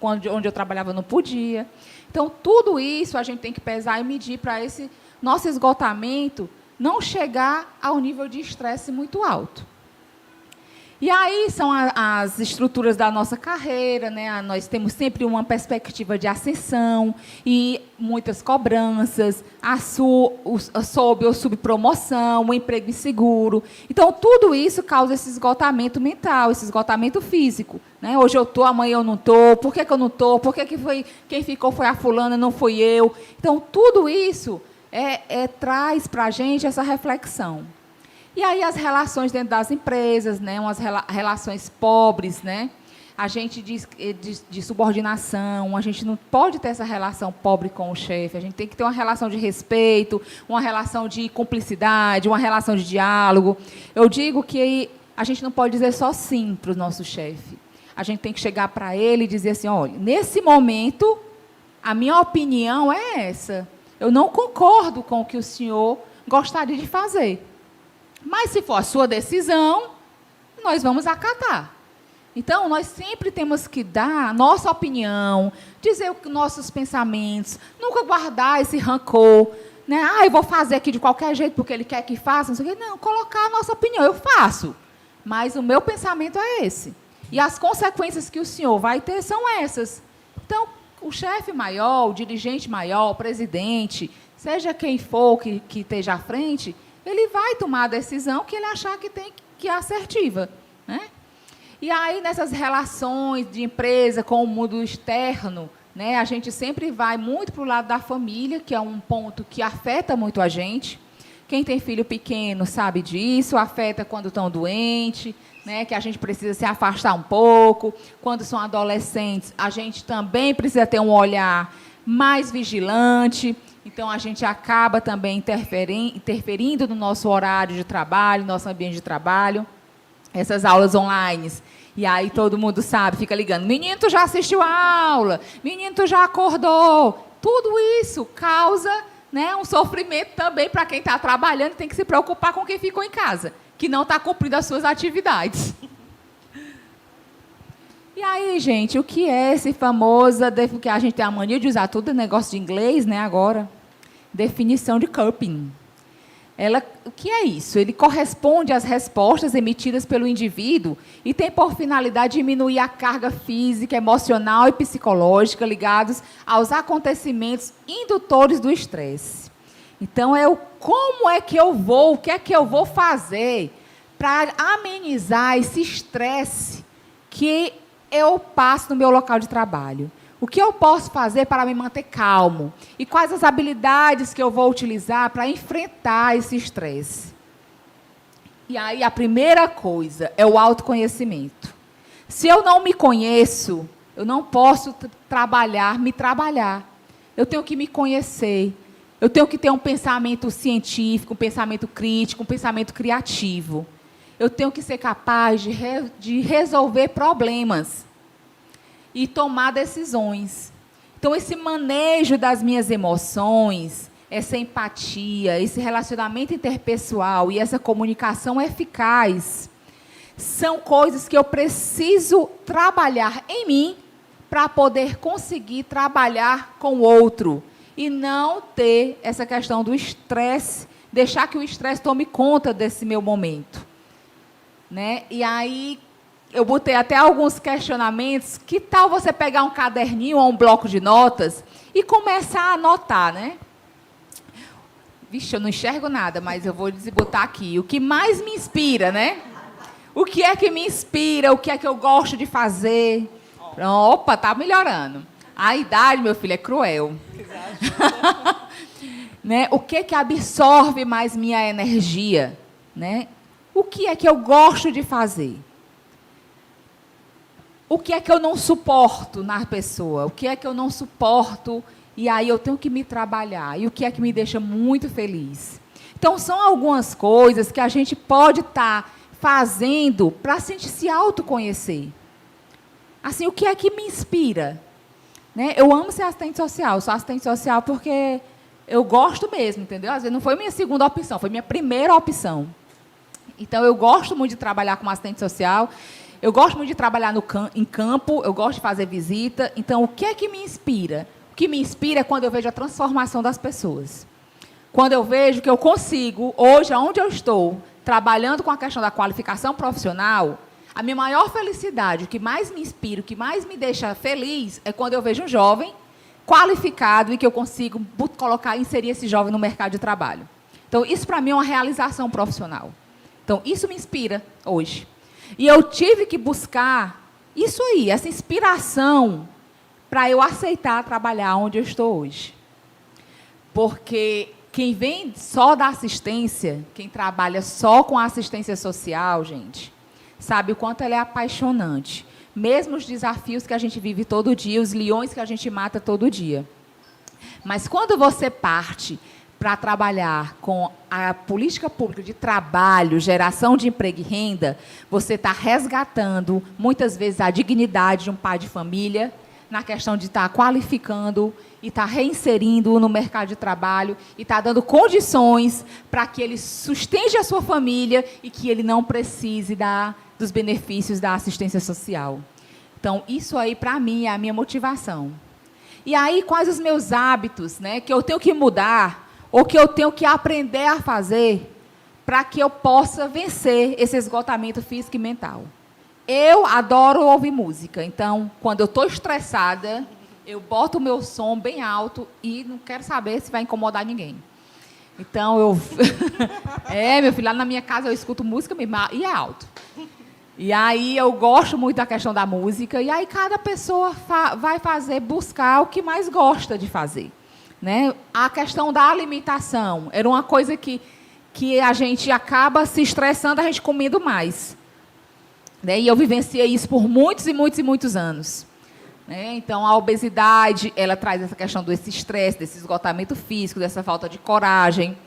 onde eu trabalhava não podia. Então, tudo isso a gente tem que pesar e medir para esse nosso esgotamento não chegar ao nível de estresse muito alto. E aí são as estruturas da nossa carreira, né? Nós temos sempre uma perspectiva de ascensão e muitas cobranças, sob ou subpromoção, um emprego inseguro. Então, tudo isso causa esse esgotamento mental, esse esgotamento físico, né? Hoje eu estou, amanhã eu não estou, por que eu não estou? Por que quem ficou foi a fulana, não fui eu? Então, tudo isso traz para a gente essa reflexão. E aí as relações dentro das empresas, né, umas relações pobres, né? A gente diz de subordinação, a gente não pode ter essa relação pobre com o chefe, a gente tem que ter uma relação de respeito, uma relação de cumplicidade, uma relação de diálogo. Eu digo que a gente não pode dizer só sim para o nosso chefe. A gente tem que chegar para ele e dizer assim, olha, nesse momento, a minha opinião é essa. Eu não concordo com o que o senhor gostaria de fazer. Mas, se for a sua decisão, nós vamos acatar. Então, nós sempre temos que dar a nossa opinião, dizer os nossos pensamentos, nunca guardar esse rancor, né? Eu vou fazer aqui de qualquer jeito porque ele quer que faça, não sei o quê. Não, colocar a nossa opinião, eu faço. Mas o meu pensamento é esse. E as consequências que o senhor vai ter são essas. Então, o chefe maior, o dirigente maior, o presidente, seja quem for que esteja à frente, ele vai tomar a decisão que ele achar que é assertiva, né? E aí, nessas relações de empresa com o mundo externo, né, a gente sempre vai muito para o lado da família, que é um ponto que afeta muito a gente. Quem tem filho pequeno sabe disso, afeta quando estão doentes, né, que a gente precisa se afastar um pouco. Quando são adolescentes, a gente também precisa ter um olhar mais vigilante. Então, a gente acaba também interferindo no nosso horário de trabalho, no nosso ambiente de trabalho. essas aulas online. E aí todo mundo sabe, fica ligando, menino, tu já assistiu a aula? Menino, tu já acordou? Tudo isso causa, né, um sofrimento também para quem está trabalhando e tem que se preocupar com quem ficou em casa, que não está cumprindo as suas atividades. E aí, gente, o que é esse famoso, que a gente tem a mania de usar tudo negócio de inglês, né, agora? Definição de coping. O que é isso? Ele corresponde às respostas emitidas pelo indivíduo e tem por finalidade diminuir a carga física, emocional e psicológica ligados aos acontecimentos indutores do estresse. Então, como é que eu vou, o que é que eu vou fazer para amenizar esse estresse que eu passo no meu local de trabalho? O que eu posso fazer para me manter calmo? E quais as habilidades que eu vou utilizar para enfrentar esse estresse? E aí, a primeira coisa é o autoconhecimento. Se eu não me conheço, eu não posso me trabalhar. Eu tenho que me conhecer. Eu tenho que ter um pensamento científico, um pensamento crítico, um pensamento criativo. Eu tenho que ser capaz de resolver problemas e tomar decisões. Então, esse manejo das minhas emoções, essa empatia, esse relacionamento interpessoal e essa comunicação eficaz são coisas que eu preciso trabalhar em mim para poder conseguir trabalhar com o outro e não ter essa questão do estresse, deixar que o estresse tome conta desse meu momento, né? E aí eu botei até alguns questionamentos. Que tal você pegar um caderninho ou um bloco de notas e começar a anotar, né? Vixe, eu não enxergo nada, mas eu vou botar aqui. O que mais me inspira, né? O que é que me inspira? O que é que eu gosto de fazer? Opa, tá melhorando. A idade, meu filho, é cruel. Né? O que é que absorve mais minha energia? Né? O que é que eu gosto de fazer? O que é que eu não suporto na pessoa? O que é que eu não suporto e aí eu tenho que me trabalhar? E o que é que me deixa muito feliz? Então, são algumas coisas que a gente pode estar fazendo para se autoconhecer. Assim, o que é que me inspira? Né? Eu amo ser assistente social. Eu sou assistente social porque eu gosto mesmo, entendeu? Às vezes não foi minha segunda opção, foi minha primeira opção. Então, eu gosto muito de trabalhar como assistente social. Eu gosto muito de trabalhar em campo, eu gosto de fazer visita. Então, o que é que me inspira? O que me inspira é quando eu vejo a transformação das pessoas. Quando eu vejo que eu consigo, hoje, onde eu estou, trabalhando com a questão da qualificação profissional, a minha maior felicidade, o que mais me inspira, o que mais me deixa feliz, é quando eu vejo um jovem qualificado e que eu consigo inserir esse jovem no mercado de trabalho. Então, isso, para mim, é uma realização profissional. Então, isso me inspira hoje. E eu tive que buscar isso aí, essa inspiração, para eu aceitar trabalhar onde eu estou hoje. Porque quem vem só da assistência, quem trabalha só com a assistência social, gente, sabe o quanto ela é apaixonante. Mesmo os desafios que a gente vive todo dia, os leões que a gente mata todo dia. Mas quando você parte para trabalhar com a política pública de trabalho, geração de emprego e renda, você está resgatando, muitas vezes, a dignidade de um pai de família, na questão de estar qualificando e estar reinserindo no mercado de trabalho e estar dando condições para que ele sustente a sua família e que ele não precise dos benefícios da assistência social. Então, isso aí, para mim, é a minha motivação. E aí, quais os meus hábitos, né, que eu tenho que mudar ou que eu tenho que aprender a fazer para que eu possa vencer esse esgotamento físico e mental? Eu adoro ouvir música. Então, quando eu estou estressada, eu boto o meu som bem alto e não quero saber se vai incomodar ninguém. Então, meu filho, lá na minha casa eu escuto música mesmo, e é alto. E aí eu gosto muito da questão da música, e aí cada pessoa vai buscar o que mais gosta de fazer. Né? A questão da alimentação era uma coisa que a gente acaba se estressando, a gente comendo mais. Né? E eu vivenciei isso por muitos e muitos e muitos anos. Né? Então, a obesidade, ela traz essa questão desse estresse, desse esgotamento físico, dessa falta de coragem.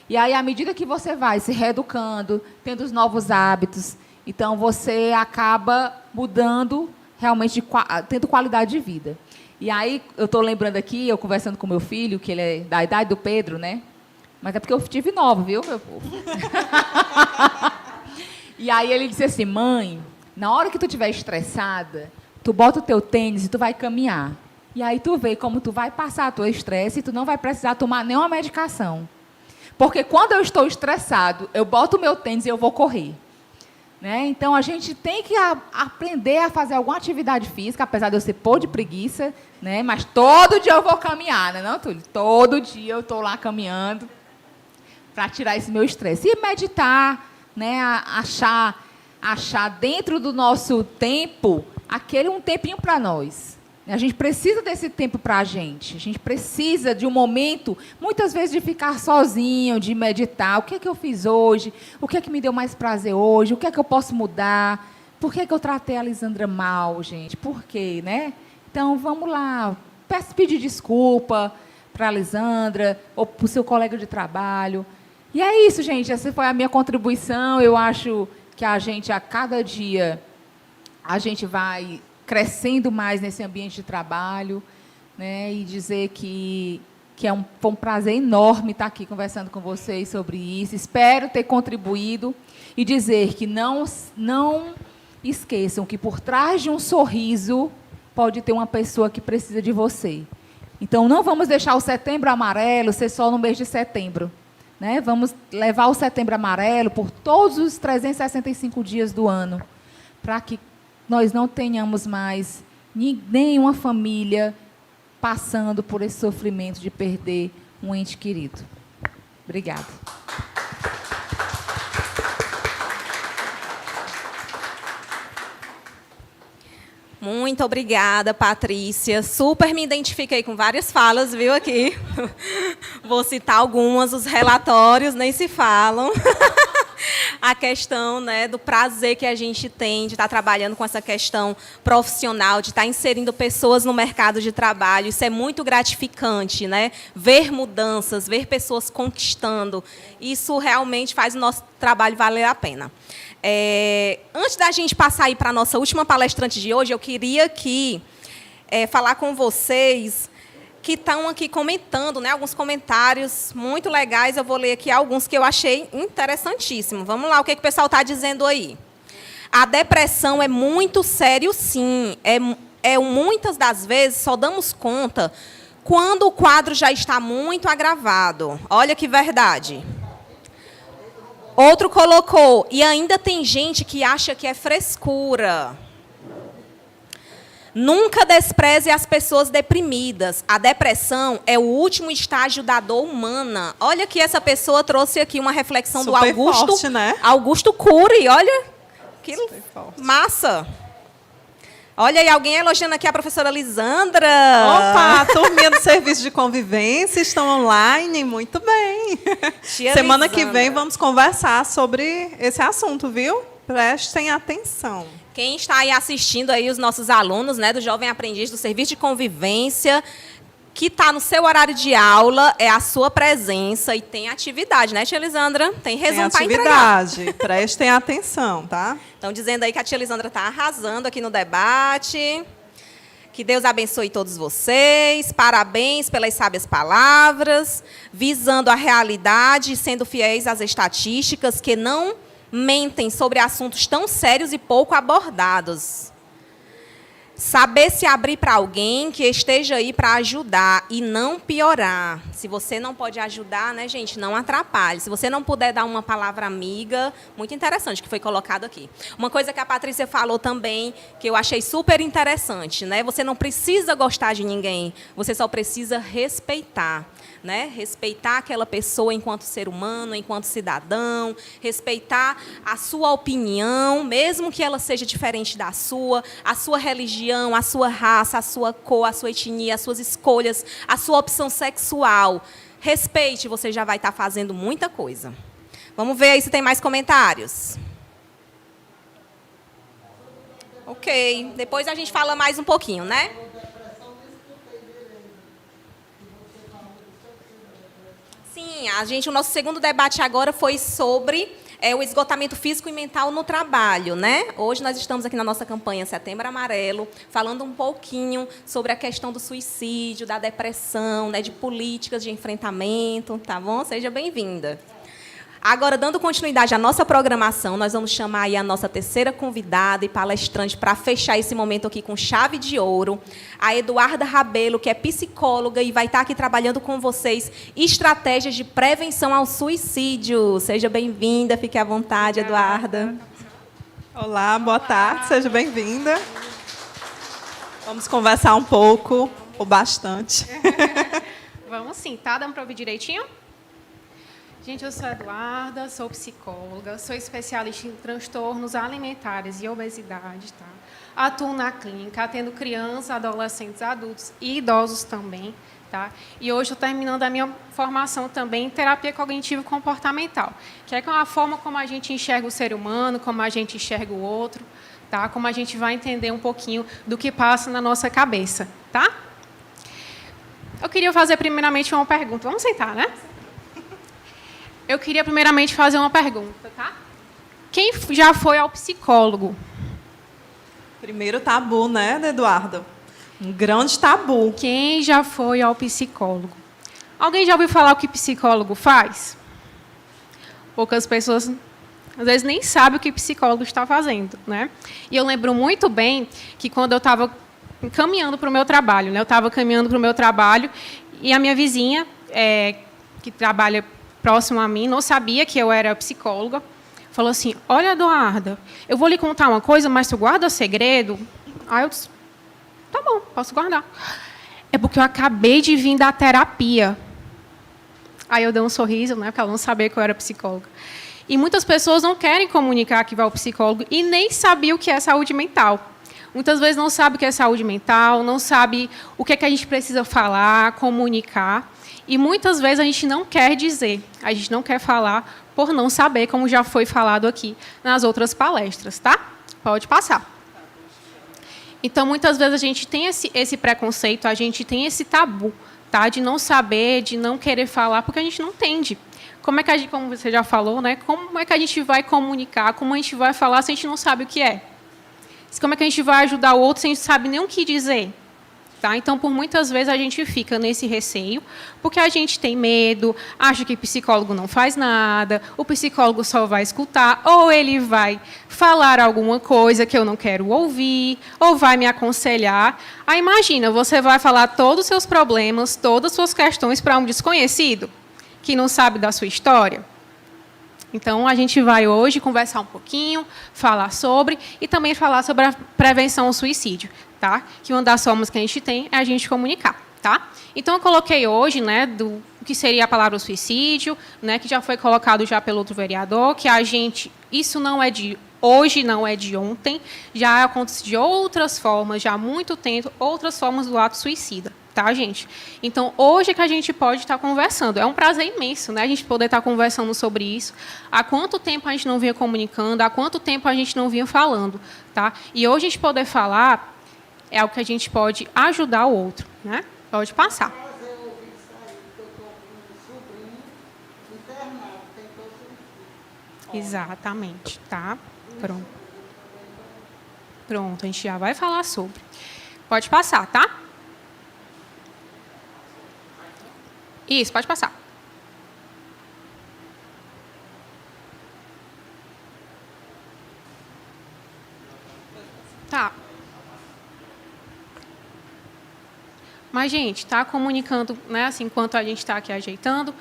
E aí, à medida que você vai se reeducando, tendo os novos hábitos, Então, você acaba mudando, realmente, tendo qualidade de vida. E aí, eu estou lembrando aqui, eu conversando com meu filho, que ele é da idade do Pedro, né? Mas é porque eu tive 9, viu, meu povo? E aí ele disse assim, mãe, na hora que tu estiver estressada, tu bota o teu tênis e tu vai caminhar. E aí tu vê como tu vai passar a tua estresse e tu não vai precisar tomar nenhuma medicação. Porque quando eu estou estressado, eu boto o meu tênis e eu vou correr. Né? Então, a gente tem que aprender a fazer alguma atividade física, apesar de eu ser pô de preguiça, né? Mas todo dia eu vou caminhar, né, não, Túlio? Todo dia eu estou lá caminhando para tirar esse meu estresse. E meditar, né? Achar dentro do nosso tempo um tempinho para nós. A gente precisa desse tempo para a gente precisa de um momento, muitas vezes, de ficar sozinho, de meditar. O que é que eu fiz hoje? O que é que me deu mais prazer hoje? O que é que eu posso mudar? Por que é que eu tratei a Lisandra mal, gente? Por quê, né? Então, vamos lá. Pedir desculpa para a Lisandra ou para o seu colega de trabalho. E é isso, gente. Essa foi a minha contribuição. Eu acho que a cada dia, a gente vai crescendo mais nesse ambiente de trabalho, né? E dizer que foi um prazer enorme estar aqui conversando com vocês sobre isso. Espero ter contribuído e dizer que não esqueçam que por trás de um sorriso pode ter uma pessoa que precisa de você. Então, não vamos deixar o Setembro Amarelo ser só no mês de setembro. Né? Vamos levar o Setembro Amarelo por todos os 365 dias do ano, para que nós não tenhamos mais nenhuma família passando por esse sofrimento de perder um ente querido. Obrigada. Muito obrigada, Patrícia. Super me identifiquei com várias falas, viu, aqui. Vou citar algumas, os relatórios nem se falam. A questão, né, do prazer que a gente tem de estar trabalhando com essa questão profissional, de estar inserindo pessoas no mercado de trabalho. Isso é muito gratificante, né? Ver mudanças, ver pessoas conquistando. Isso realmente faz o nosso trabalho valer a pena. Antes da gente passar aí para a nossa última palestrante de hoje, eu queria aqui falar com vocês que estão aqui comentando, né, alguns comentários muito legais. Eu vou ler aqui alguns que eu achei interessantíssimos. Vamos lá, o que o pessoal está dizendo aí? A depressão é muito sério, sim. Muitas das vezes só damos conta quando o quadro já está muito agravado. Olha que verdade. Outro colocou, e ainda tem gente que acha que é frescura. Nunca despreze as pessoas deprimidas. A depressão é o último estágio da dor humana. Olha que essa pessoa trouxe aqui uma reflexão super do Augusto, forte, né? Augusto Cury. Olha que massa. Olha aí, alguém elogiando aqui a professora Lisandra. Opa, a turminha do serviço de convivência estão online, muito bem. Tia Semana Lisandra. que vem vamos conversar sobre esse assunto, viu? Prestem atenção. Quem está aí assistindo aí, os nossos alunos, né, do Jovem Aprendiz do Serviço de Convivência, que está no seu horário de aula, é a sua presença e tem atividade, né, tia Lisandra? Tem resumo para entregar. Atividade, prestem atenção, tá? Estão dizendo aí que a tia Lisandra está arrasando aqui no debate. Que Deus abençoe todos vocês. Parabéns pelas sábias palavras, visando a realidade e sendo fiéis às estatísticas que não mentem sobre assuntos tão sérios e pouco abordados. Saber se abrir para alguém que esteja aí para ajudar e não piorar. Se você não pode ajudar, né, gente, não atrapalhe. Se você não puder dar uma palavra amiga, muito interessante que foi colocado aqui. Uma coisa que a Patrícia falou também, que eu achei super interessante, né? Você não precisa gostar de ninguém, você só precisa respeitar. Né? Respeitar aquela pessoa enquanto ser humano, enquanto cidadão, respeitar a sua opinião, mesmo que ela seja diferente da sua, a sua religião, a sua raça, a sua cor, a sua etnia, as suas escolhas, a sua opção sexual. Respeite, você já vai estar fazendo muita coisa. Vamos ver aí se tem mais comentários. Ok, depois a gente fala mais um pouquinho, né? Sim, o nosso segundo debate agora foi sobre é o esgotamento físico e mental no trabalho, né? Hoje nós estamos aqui na nossa campanha Setembro Amarelo, falando um pouquinho sobre a questão do suicídio, da depressão, né, de políticas de enfrentamento, tá bom? Seja bem-vinda. Agora, dando continuidade à nossa programação, nós vamos chamar aí a nossa terceira convidada e palestrante para fechar esse momento aqui com chave de ouro, a Eduarda Rabelo, que é psicóloga e vai estar aqui trabalhando com vocês estratégias de prevenção ao suicídio. Seja bem-vinda, fique à vontade, Eduarda. Olá, boa tarde, seja bem-vinda. Vamos conversar um pouco, ou bastante. Vamos sim, tá? Dando para ouvir direitinho? Gente, eu sou a Eduarda, sou psicóloga, sou especialista em transtornos alimentares e obesidade, tá? Atuo na clínica, atendo crianças, adolescentes, adultos e idosos também, tá? E hoje estou terminando a minha formação também em terapia cognitivo-comportamental, que é a forma como a gente enxerga o ser humano, como a gente enxerga o outro, tá? Como a gente vai entender um pouquinho do que passa na nossa cabeça, tá? Eu queria fazer primeiramente uma pergunta. Vamos sentar, né? Eu queria primeiramente fazer uma pergunta, tá? Quem já foi ao psicólogo? Primeiro tabu, né, Eduardo? Um grande tabu. Quem já foi ao psicólogo? Alguém já ouviu falar o que psicólogo faz? Poucas pessoas, às vezes, nem sabem o que psicólogo está fazendo, né? E eu lembro muito bem que quando eu estava caminhando para o meu trabalho, né? Eu estava caminhando para o meu trabalho e a minha vizinha, que trabalha próximo a mim, não sabia que eu era psicóloga, falou assim, olha, Eduarda, eu vou lhe contar uma coisa, mas tu guarda segredo? Aí eu disse, tá bom, posso guardar. É porque eu acabei de vir da terapia. Aí eu dei um sorriso, né, porque ela não sabia que eu era psicóloga. E muitas pessoas não querem comunicar que vai ao psicólogo e nem sabiam o que é saúde mental. Muitas vezes não sabe o que é saúde mental, não sabe o que é que a gente precisa falar, comunicar. E muitas vezes a gente não quer dizer, a gente não quer falar por não saber, como já foi falado aqui nas outras palestras, tá? Pode passar. Então, muitas vezes a gente tem esse preconceito, a gente tem esse tabu, tá? De não saber, de não querer falar, porque a gente não entende. Como é que a gente, como você já falou, né? Como é que a gente vai comunicar, como a gente vai falar se a gente não sabe o que é? Como é que a gente vai ajudar o outro se a gente não sabe nem o que dizer? Tá? Então, por muitas vezes, a gente fica nesse receio, porque a gente tem medo, acha que o psicólogo não faz nada, o psicólogo só vai escutar, ou ele vai falar alguma coisa que eu não quero ouvir, ou vai me aconselhar. Aí, imagina, você vai falar todos os seus problemas, todas as suas questões para um desconhecido, que não sabe da sua história. Então, a gente vai hoje conversar um pouquinho, falar sobre, e também falar sobre a prevenção ao suicídio, tá? Que uma das formas que a gente tem é a gente comunicar, tá? Então, eu coloquei hoje, né, do que seria a palavra suicídio, né, que já foi colocado já pelo outro vereador, que a gente, isso não é de hoje, não é de ontem, já acontece de outras formas, já há muito tempo, outras formas do ato suicida. Tá, gente? Então, hoje que a gente pode estar conversando. É um prazer imenso, né, a gente poder estar conversando sobre isso. Há quanto tempo a gente não vinha comunicando, há quanto tempo a gente não vinha falando. Tá? E hoje a gente poder falar é algo que a gente pode ajudar o outro. Né? Pode passar. Exatamente. Tá? Pronto. Pronto, a gente já vai falar sobre. Pode passar, tá? Isso, pode passar. Tá. Mas, gente, tá comunicando, né, assim, enquanto a gente está aqui ajeitando.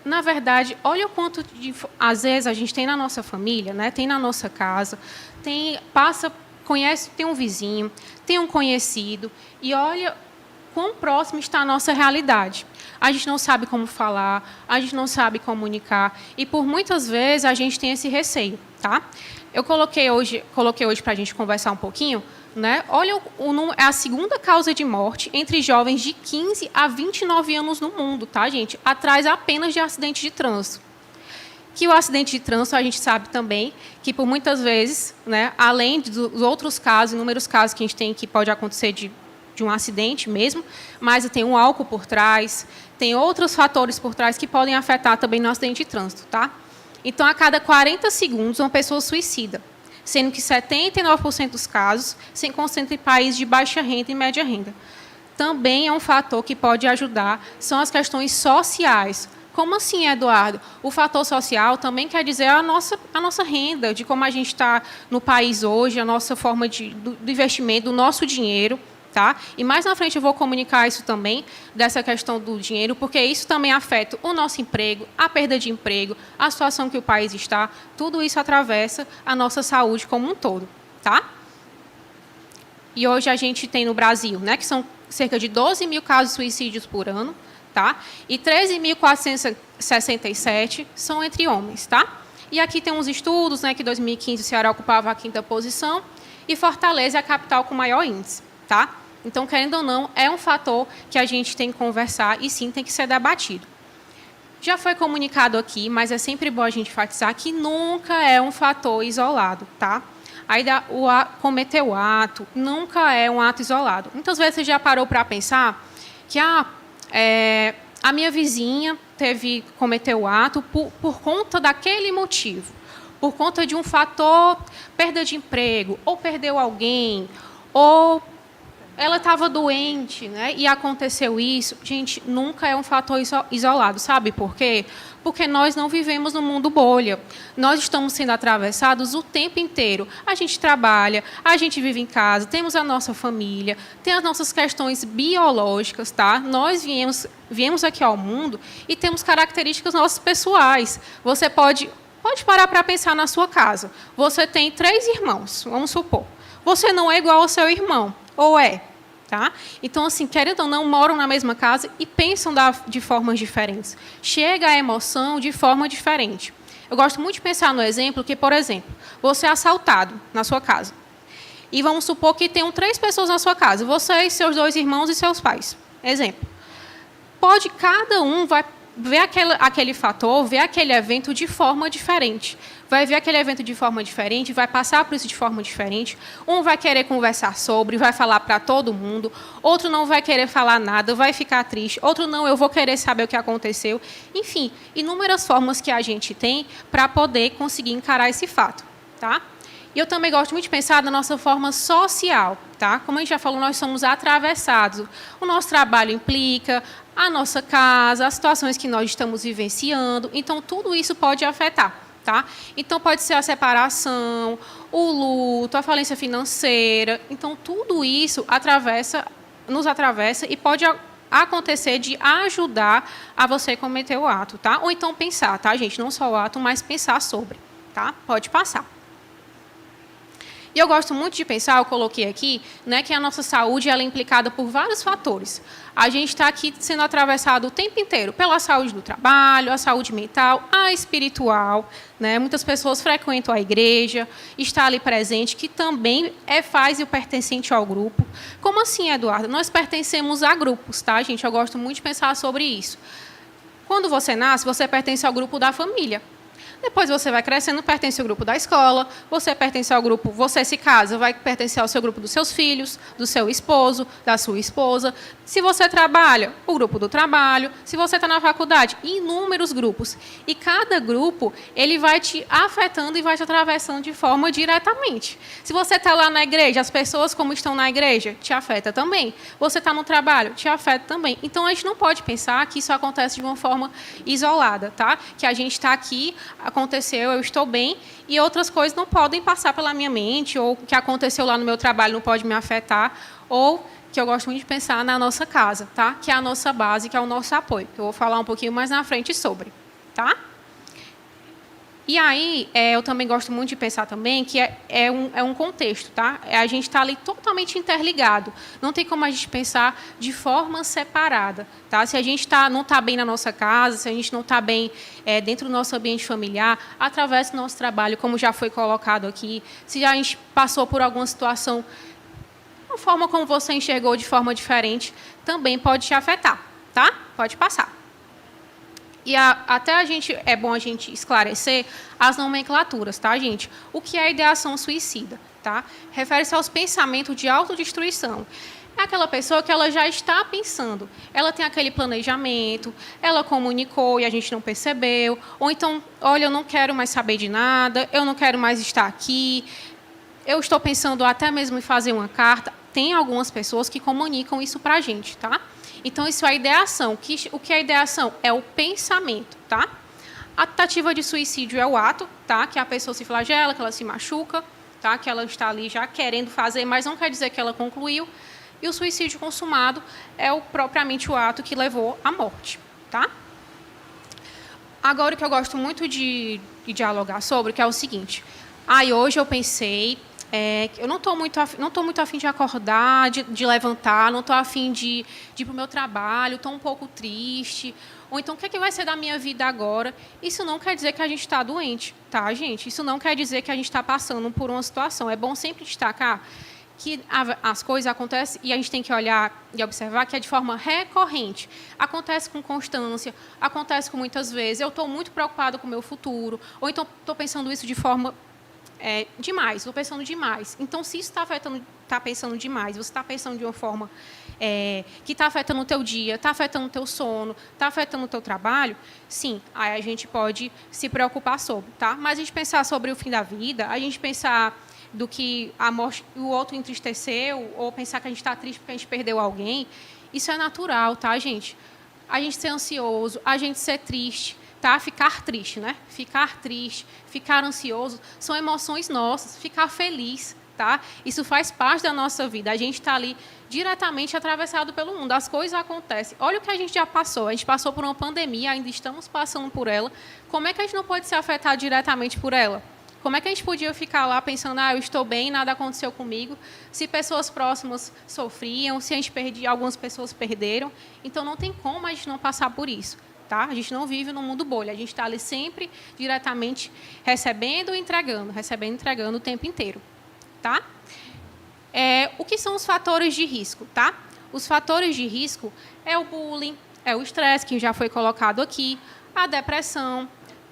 Na verdade, olha o quanto, às vezes, a gente tem na nossa família, né, tem na nossa casa, conhece, tem um vizinho, tem um conhecido, e olha quão próximo está a nossa realidade. A gente não sabe como falar, a gente não sabe comunicar, e por muitas vezes a gente tem esse receio, tá? Eu coloquei hoje para a gente conversar um pouquinho, né? Olha, é a segunda causa de morte entre jovens de 15 a 29 anos no mundo, tá, gente? Atrás apenas de acidente de trânsito. Que o acidente de trânsito, a gente sabe também que, por muitas vezes, né, além dos outros casos, inúmeros casos que a gente tem que pode acontecer de um acidente mesmo, mas tem um álcool por trás, tem outros fatores por trás que podem afetar também no acidente de trânsito, tá? Então, a cada 40 segundos, uma pessoa suicida, sendo que 79% dos casos se concentram em países de baixa renda e média renda. Também é um fator que pode ajudar, são as questões sociais. Como assim, Eduardo? O fator social também quer dizer a nossa renda, de como a gente está no país hoje, a nossa forma do investimento, do nosso dinheiro. Tá? E mais na frente eu vou comunicar isso também, dessa questão do dinheiro, porque isso também afeta o nosso emprego, a perda de emprego, a situação que o país está, tudo isso atravessa a nossa saúde como um todo. Tá? E hoje a gente tem no Brasil, né, que são cerca de 12 mil casos de suicídios por ano, tá? E 13.467 são entre homens. Tá? E aqui tem uns estudos, né, que em 2015 o Ceará ocupava a 5ª posição e Fortaleza é a capital com maior índice. Tá? Então, querendo ou não, é um fator que a gente tem que conversar e, sim, tem que ser debatido. Já foi comunicado aqui, mas é sempre bom a gente enfatizar que nunca é um fator isolado. Tá? Cometer o ato nunca é um ato isolado. Muitas vezes você já parou para pensar que a minha vizinha cometeu o ato por conta daquele motivo, por conta de um fator, perda de emprego, ou perdeu alguém, ou ela estava doente, né, e aconteceu isso. Gente, nunca é um fator isolado. Sabe por quê? Porque nós não vivemos no mundo bolha. Nós estamos sendo atravessados o tempo inteiro. A gente trabalha, a gente vive em casa, temos a nossa família, tem as nossas questões biológicas. Tá? Nós viemos aqui ao mundo e temos características nossas pessoais. Você pode parar para pensar na sua casa. Você tem 3 irmãos, vamos supor. Você não é igual ao seu irmão, ou é? Tá? Então, assim, querendo ou não, moram na mesma casa e pensam de formas diferentes. Chega a emoção de forma diferente. Eu gosto muito de pensar no exemplo que, por exemplo, você é assaltado na sua casa. E vamos supor que tenham 3 pessoas na sua casa. Você, seus 2 irmãos e seus pais. Exemplo. Cada um vai ver aquele fator, ver aquele evento de forma diferente. Vai ver aquele evento de forma diferente, vai passar por isso de forma diferente. Um vai querer conversar sobre, vai falar para todo mundo. Outro não vai querer falar nada, vai ficar triste. Outro não, eu vou querer saber o que aconteceu. Enfim, inúmeras formas que a gente tem para poder conseguir encarar esse fato. Tá? E eu também gosto muito de pensar na nossa forma social. Tá? Como a gente já falou, nós somos atravessados. O nosso trabalho implica a nossa casa, as situações que nós estamos vivenciando. Então, tudo isso pode afetar. Tá? Então, pode ser a separação, o luto, a falência financeira. Então, tudo isso nos atravessa e pode acontecer de ajudar a você cometer o ato. Tá? Ou então pensar, tá, gente? Não só o ato, mas pensar sobre. Tá? Pode passar. E eu gosto muito de pensar, eu coloquei aqui, né, que a nossa saúde ela é implicada por vários fatores. A gente está aqui sendo atravessado o tempo inteiro pela saúde do trabalho, a saúde mental, a espiritual. Né? Muitas pessoas frequentam a igreja, está ali presente, que também faz o pertencente ao grupo. Como assim, Eduardo? Nós pertencemos a grupos, tá, gente? Eu gosto muito de pensar sobre isso. Quando você nasce, você pertence ao grupo da família. Depois você vai crescendo, pertence ao grupo da escola, você pertence ao grupo, você se casa, vai pertencer ao seu grupo dos seus filhos, do seu esposo, da sua esposa. Se você trabalha, o grupo do trabalho. Se você está na faculdade, inúmeros grupos. E cada grupo, ele vai te afetando e vai te atravessando de forma diretamente. Se você está lá na igreja, as pessoas como estão na igreja, te afeta também. Você está no trabalho, te afeta também. Então, a gente não pode pensar que isso acontece de uma forma isolada, tá? Que a gente está aqui, aconteceu, eu estou bem, e outras coisas não podem passar pela minha mente, ou o que aconteceu lá no meu trabalho não pode me afetar, ou que eu gosto muito de pensar na nossa casa, tá? Que é a nossa base, que é o nosso apoio, que eu vou falar um pouquinho mais na frente sobre. Tá? E aí, eu também gosto muito de pensar também que é um contexto. Tá? A gente está ali totalmente interligado. Não tem como a gente pensar de forma separada. Tá? Se a gente não está bem na nossa casa, se a gente não está bem dentro do nosso ambiente familiar, através do nosso trabalho, como já foi colocado aqui, se a gente passou por alguma situação, a forma como você enxergou de forma diferente, também pode te afetar. Tá? Pode passar. E até é bom a gente esclarecer as nomenclaturas, tá, gente? O que é ideação suicida? Tá? Refere-se aos pensamentos de autodestruição. É aquela pessoa que ela já está pensando. Ela tem aquele planejamento, ela comunicou e a gente não percebeu. Ou então, olha, eu não quero mais saber de nada, eu não quero mais estar aqui, eu estou pensando até mesmo em fazer uma carta. Tem algumas pessoas que comunicam isso para a gente, tá? Então, isso é a ideação. O que é a ideação? É o pensamento, tá? A tentativa de suicídio é o ato, tá? Que a pessoa se flagela, que ela se machuca, tá? Que ela está ali já querendo fazer, mas não quer dizer que ela concluiu. E o suicídio consumado é propriamente o ato que levou à morte, tá? Agora, o que eu gosto muito de dialogar sobre, que é o seguinte. Hoje eu pensei, eu não estou muito afim de acordar, de levantar, não estou afim de ir para o meu trabalho, estou um pouco triste. Ou então, o que vai ser da minha vida agora? Isso não quer dizer que a gente está doente, tá, gente? Isso não quer dizer que a gente está passando por uma situação. É bom sempre destacar que as coisas acontecem e a gente tem que olhar e observar que é de forma recorrente. Acontece com constância, acontece com muitas vezes. Eu estou muito preocupado com o meu futuro, ou então estou pensando isso de forma demais, estou pensando demais. Então, se isso está pensando demais, você está pensando de uma forma que está afetando o teu dia, está afetando o teu sono, está afetando o teu trabalho, sim, aí a gente pode se preocupar sobre, tá? Mas a gente pensar sobre o fim da vida, a gente pensar do que a morte, o outro entristeceu, ou pensar que a gente está triste porque a gente perdeu alguém, isso é natural, tá, gente? A gente ser ansioso, a gente ser triste, tá? Ficar triste, né? Ficar triste, ficar ansioso, são emoções nossas. Ficar feliz, tá? Isso faz parte da nossa vida. A gente está ali diretamente atravessado pelo mundo. As coisas acontecem. Olha o que a gente já passou. A gente passou por uma pandemia, ainda estamos passando por ela. Como é que a gente não pode ser afetado diretamente por ela? Como é que a gente podia ficar lá pensando, eu estou bem, nada aconteceu comigo, se pessoas próximas sofriam, se a gente perdia, algumas pessoas perderam. Então, não tem como a gente não passar por isso, tá? A gente não vive num mundo bolha, a gente está ali sempre diretamente recebendo e entregando o tempo inteiro, tá? O que são os fatores de risco, tá? Os fatores de risco é o bullying, é o estresse, que já foi colocado aqui, a depressão,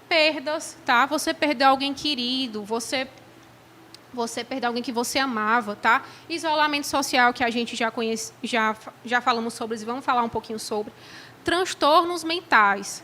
perdas, tá? Você perdeu alguém querido, você perdeu alguém que você amava, tá? Isolamento social, que a gente já conhece, já falamos sobre isso, vamos falar um pouquinho sobre. Transtornos mentais.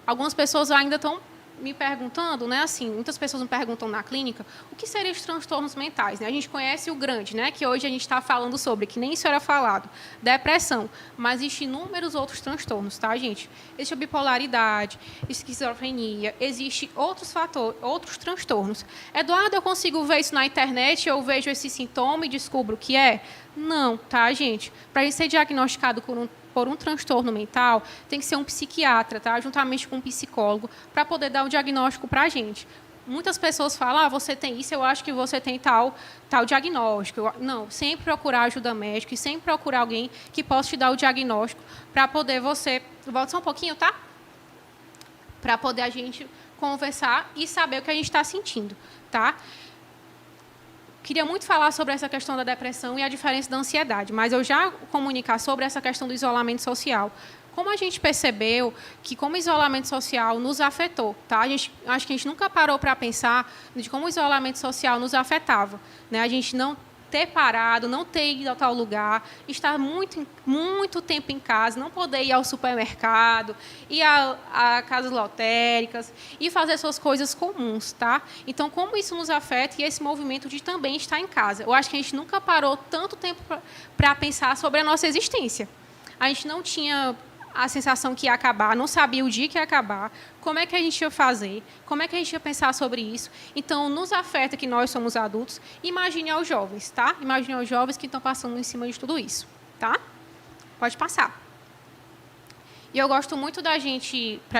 Algumas pessoas ainda estão me perguntando, né? Assim, muitas pessoas me perguntam na clínica o que seriam os transtornos mentais, né? A gente conhece o grande, né? Que hoje a gente está falando sobre, que nem isso era falado, depressão, mas existem inúmeros outros transtornos, tá, gente? Existe a bipolaridade, esquizofrenia, existe outros fatores, outros transtornos. Eduardo, eu consigo ver isso na internet, eu vejo esse sintoma e descubro o que é? Não, tá, gente? Para a gente ser diagnosticado por um transtorno mental, tem que ser um psiquiatra, tá? Juntamente com um psicólogo, para poder dar o diagnóstico para a gente. Muitas pessoas falam, você tem isso, eu acho que você tem tal diagnóstico. Não, sempre procurar ajuda médica e sempre procurar alguém que possa te dar o diagnóstico para poder você... Volta só um pouquinho, tá? Para poder a gente conversar e saber o que a gente está sentindo, tá? Queria muito falar sobre essa questão da depressão e a diferença da ansiedade, mas eu já comunicar sobre essa questão do isolamento social. Como a gente percebeu que como o isolamento social nos afetou, tá? Acho que a gente nunca parou para pensar de como o isolamento social nos afetava, né? A gente não ter parado, não ter ido a tal lugar, estar muito tempo em casa, não poder ir ao supermercado, ir a casas lotéricas e fazer suas coisas comuns, tá? Então, como isso nos afeta e esse movimento de também estar em casa? Eu acho que a gente nunca parou tanto tempo para pensar sobre a nossa existência. A gente não tinha a sensação que ia acabar, não sabia o dia que ia acabar, como é que a gente ia fazer, como é que a gente ia pensar sobre isso. Então, nos afeta que nós somos adultos. Imagine aos jovens, tá? Imagine aos jovens que estão passando em cima de tudo isso, tá? Pode passar. E eu gosto muito para a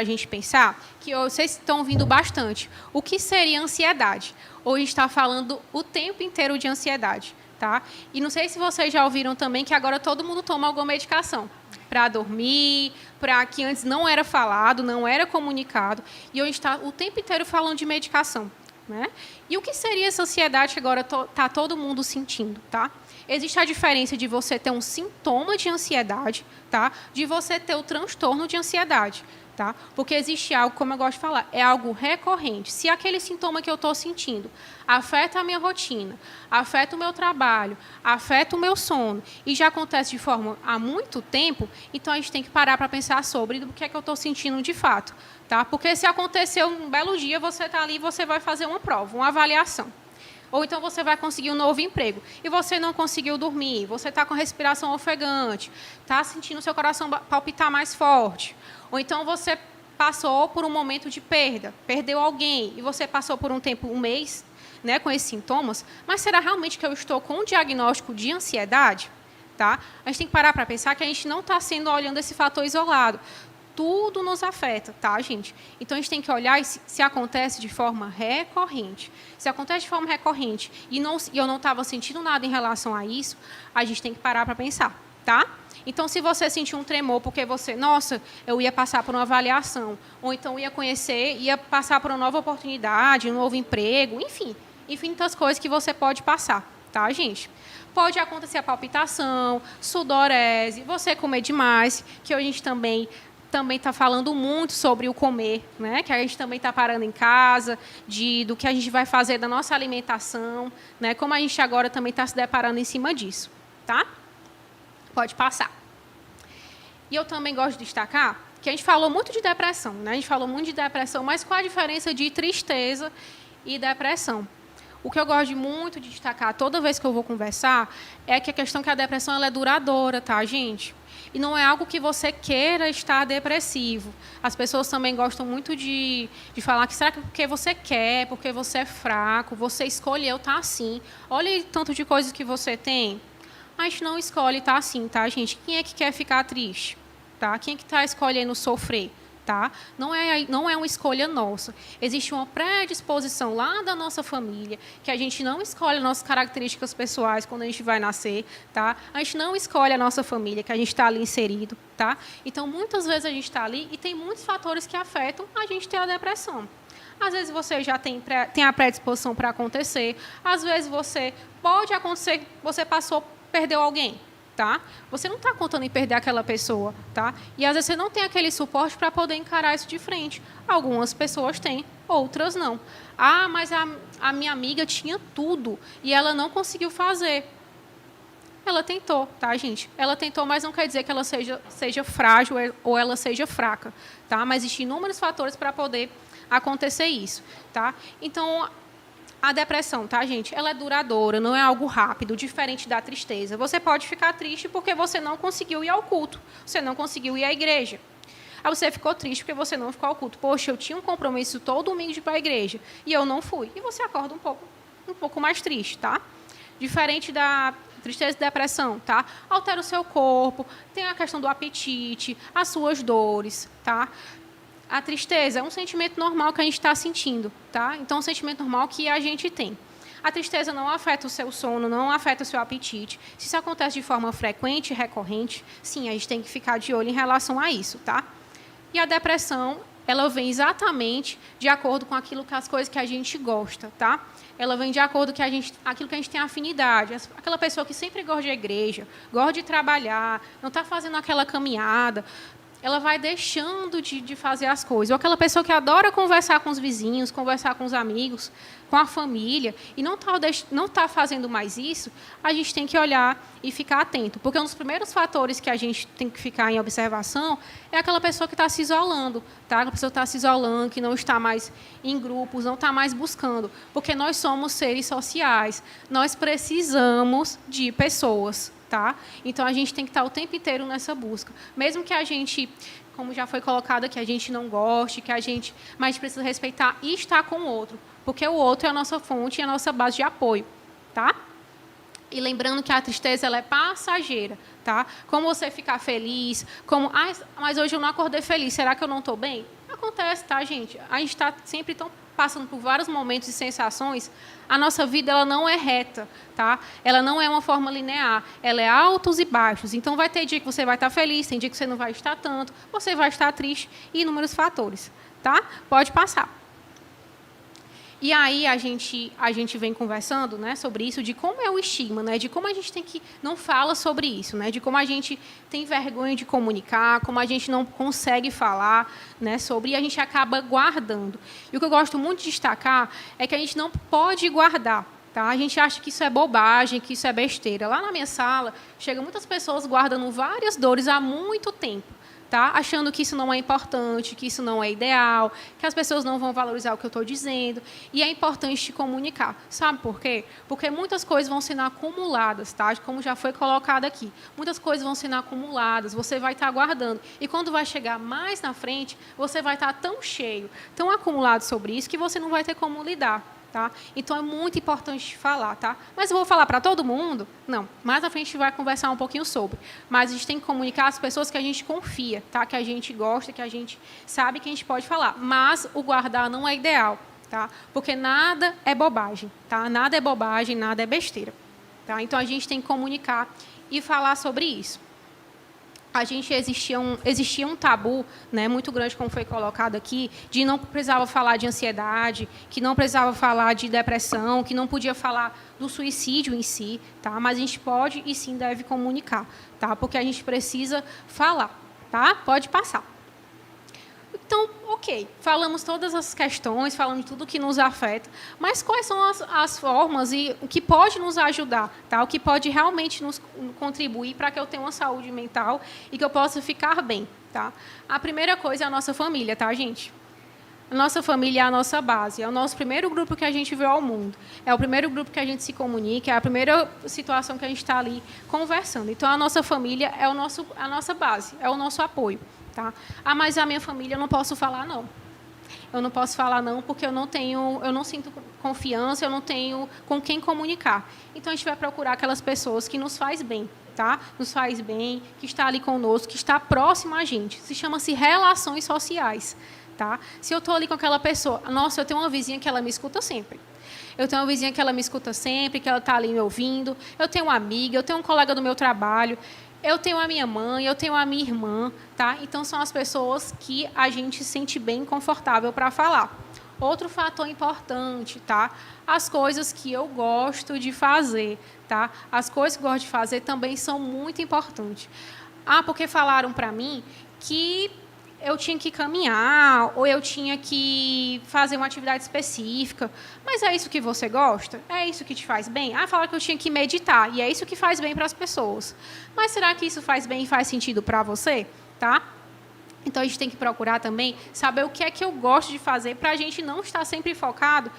gente pensar, que vocês estão ouvindo bastante, o que seria ansiedade? Hoje a gente está falando o tempo inteiro de ansiedade, tá? E não sei se vocês já ouviram também que agora todo mundo toma alguma medicação para dormir, para que antes não era falado, não era comunicado, e hoje está o tempo inteiro falando de medicação, né? E o que seria essa ansiedade que agora está todo mundo sentindo, tá? Existe a diferença de você ter um sintoma de ansiedade, tá? De você ter o transtorno de ansiedade. Tá? Porque existe algo, como eu gosto de falar, é algo recorrente. Se aquele sintoma que eu estou sentindo afeta a minha rotina, afeta o meu trabalho, afeta o meu sono, e já acontece de forma há muito tempo, então a gente tem que parar para pensar sobre o que é que eu estou sentindo de fato. Tá? Porque se aconteceu um belo dia, você está ali e você vai fazer uma prova, uma avaliação. Ou então você vai conseguir um novo emprego. E você não conseguiu dormir, você está com respiração ofegante, está sentindo o seu coração palpitar mais forte. Ou então você passou por um momento de perda, perdeu alguém, e você passou por um tempo, um mês, né, com esses sintomas. Mas será realmente que eu estou com um diagnóstico de ansiedade? Tá? A gente tem que parar para pensar que a gente não está sendo olhando esse fator isolado. Tudo nos afeta, tá, gente? Então, a gente tem que olhar se acontece de forma recorrente. Se acontece de forma recorrente e eu não estava sentindo nada em relação a isso, a gente tem que parar para pensar, tá? Então, se você sentiu um tremor porque você, nossa, eu ia passar por uma avaliação, ou então ia passar por uma nova oportunidade, um novo emprego, enfim, infinitas coisas que você pode passar, tá, gente? Pode acontecer a palpitação, sudorese, você comer demais, que a gente também está falando muito sobre o comer, né? Que a gente também está parando em casa, do que a gente vai fazer da nossa alimentação, né? Como a gente agora também está se deparando em cima disso, tá? Pode passar. E eu também gosto de destacar que a gente falou muito de depressão, né? A gente falou muito de depressão, mas qual a diferença de tristeza e depressão? O que eu gosto muito de destacar toda vez que eu vou conversar é que a questão que a depressão ela é duradoura, tá, gente? E não é algo que você queira estar depressivo. As pessoas também gostam muito de falar que será que porque você quer, porque você é fraco, você escolheu estar assim. Olha o tanto de coisas que você tem. A gente não escolhe estar assim, tá, gente? Quem é que quer ficar triste? Tá? Quem é que está escolhendo sofrer? Tá? Não é uma escolha nossa. Existe uma predisposição lá da nossa família, que a gente não escolhe nossas características pessoais quando a gente vai nascer. Tá? A gente não escolhe a nossa família, que a gente está ali inserido. Tá? Então, muitas vezes a gente está ali e tem muitos fatores que afetam a gente ter a depressão. Às vezes você já tem a predisposição para acontecer. Às vezes pode acontecer, você perdeu alguém. Tá? Você não está contando em perder aquela pessoa. Tá? E, às vezes, você não tem aquele suporte para poder encarar isso de frente. Algumas pessoas têm, outras não. Ah, mas a minha amiga tinha tudo e ela não conseguiu fazer. Ela tentou, tá, gente? Ela tentou, mas não quer dizer que ela seja frágil ou ela seja fraca. Tá? Mas existem inúmeros fatores para poder acontecer isso. Tá? Então, a depressão, tá, gente? Ela é duradoura, não é algo rápido, diferente da tristeza. Você pode ficar triste porque você não conseguiu ir ao culto, você não conseguiu ir à igreja. Aí você ficou triste porque você não ficou ao culto. Poxa, eu tinha um compromisso todo domingo de ir para a igreja e eu não fui. E você acorda um pouco mais triste, tá? Diferente da tristeza e depressão, tá? Altera o seu corpo, tem a questão do apetite, as suas dores, tá? A tristeza é um sentimento normal que a gente está sentindo, tá? Então, é um sentimento normal que a gente tem. A tristeza não afeta o seu sono, não afeta o seu apetite. Se isso acontece de forma frequente e recorrente, sim, a gente tem que ficar de olho em relação a isso, tá? E a depressão, ela vem exatamente de acordo com as coisas que a gente gosta, tá? Ela vem de acordo com aquilo que a gente tem afinidade. Aquela pessoa que sempre gosta de igreja, gosta de trabalhar, não está fazendo aquela caminhada, ela vai deixando de fazer as coisas. Ou aquela pessoa que adora conversar com os vizinhos, conversar com os amigos, com a família, e não está fazendo mais isso, a gente tem que olhar e ficar atento. Porque um dos primeiros fatores que a gente tem que ficar em observação é aquela pessoa que está se isolando. Tá? Aquela pessoa que está se isolando, que não está mais em grupos, não está mais buscando. Porque nós somos seres sociais. Nós precisamos de pessoas. Tá? Então, a gente tem que estar o tempo inteiro nessa busca. Mesmo que a gente, como já foi colocado, que a gente não goste, mas a gente precisa respeitar e estar com o outro, porque o outro é a nossa fonte e a nossa base de apoio. Tá? E lembrando que a tristeza ela é passageira. Tá? Como você ficar feliz, mas hoje eu não acordei feliz, será que eu não estou bem? Acontece, tá, gente? A gente está sempre passando por vários momentos e sensações. A nossa vida ela não é reta, tá? Ela não é uma forma linear, ela é altos e baixos. Então, vai ter dia que você vai estar feliz, tem dia que você não vai estar tanto, você vai estar triste, e inúmeros fatores, tá? Pode passar. E aí a gente vem conversando, né, sobre isso, de como é o estigma, né, de como a gente não fala sobre isso, né, de como a gente tem vergonha de comunicar, como a gente não consegue falar, né, sobre, e a gente acaba guardando. E o que eu gosto muito de destacar é que a gente não pode guardar. Tá? A gente acha que isso é bobagem, que isso é besteira. Lá na minha sala, chegam muitas pessoas guardando várias dores há muito tempo, tá? Achando que isso não é importante, que isso não é ideal, que as pessoas não vão valorizar o que eu estou dizendo. E é importante te comunicar. Sabe por quê? Porque muitas coisas vão sendo acumuladas, tá? Como já foi colocado aqui. Muitas coisas vão sendo acumuladas, você vai estar guardando. E quando vai chegar mais na frente, você vai estar tão cheio, tão acumulado sobre isso, que você não vai ter como lidar. Tá? Então, é muito importante falar. Tá? Mas eu vou falar para todo mundo? Não. Mais à frente, a gente vai conversar um pouquinho sobre. Mas a gente tem que comunicar às pessoas que a gente confia, tá? Que a gente gosta, que a gente sabe que a gente pode falar. Mas o guardar não é ideal, tá? Porque nada é bobagem. Tá? Nada é bobagem, nada é besteira. Tá? Então, a gente tem que comunicar e falar sobre isso. Existia um tabu, né, muito grande, como foi colocado aqui, de não precisava falar de ansiedade, que não precisava falar de depressão, que não podia falar do suicídio em si, tá? Mas a gente pode e sim deve comunicar, tá? Porque a gente precisa falar, tá? Pode passar. Então, ok, falamos todas as questões, falamos tudo o que nos afeta, mas quais são as formas e o que pode nos ajudar, tá? O que pode realmente nos contribuir para que eu tenha uma saúde mental e que eu possa ficar bem, tá? A primeira coisa é a nossa família, tá, gente? A nossa família é a nossa base, é o nosso primeiro grupo que a gente vê ao mundo, é o primeiro grupo que a gente se comunica, é a primeira situação que a gente está ali conversando. Então, a nossa família é a nossa base, é o nosso apoio. Tá? Ah, mas a minha família eu não posso falar, não. Eu não posso falar, não, porque eu não sinto confiança, eu não tenho com quem comunicar. Então, a gente vai procurar aquelas pessoas que nos faz bem, tá? Nos faz bem, que está ali conosco, que está próximo a gente. Chama-se relações sociais, tá? Se eu estou ali com aquela pessoa, nossa, eu tenho uma vizinha que ela me escuta sempre. Eu tenho uma vizinha que ela me escuta sempre, que ela está ali me ouvindo. Eu tenho uma amiga, eu tenho um colega do meu trabalho. Eu tenho a minha mãe, eu tenho a minha irmã, tá? Então, são as pessoas que a gente se sente bem confortável para falar. Outro fator importante, tá? As coisas que eu gosto de fazer, tá? As coisas que eu gosto de fazer também são muito importantes. Ah, porque falaram para mim que eu tinha que caminhar ou eu tinha que fazer uma atividade específica. Mas é isso que você gosta? É isso que te faz bem? Ah, falaram que eu tinha que meditar, e é isso que faz bem para as pessoas. Mas será que isso faz bem e faz sentido para você? Tá? Então, a gente tem que procurar também saber o que é que eu gosto de fazer para a gente não estar sempre focado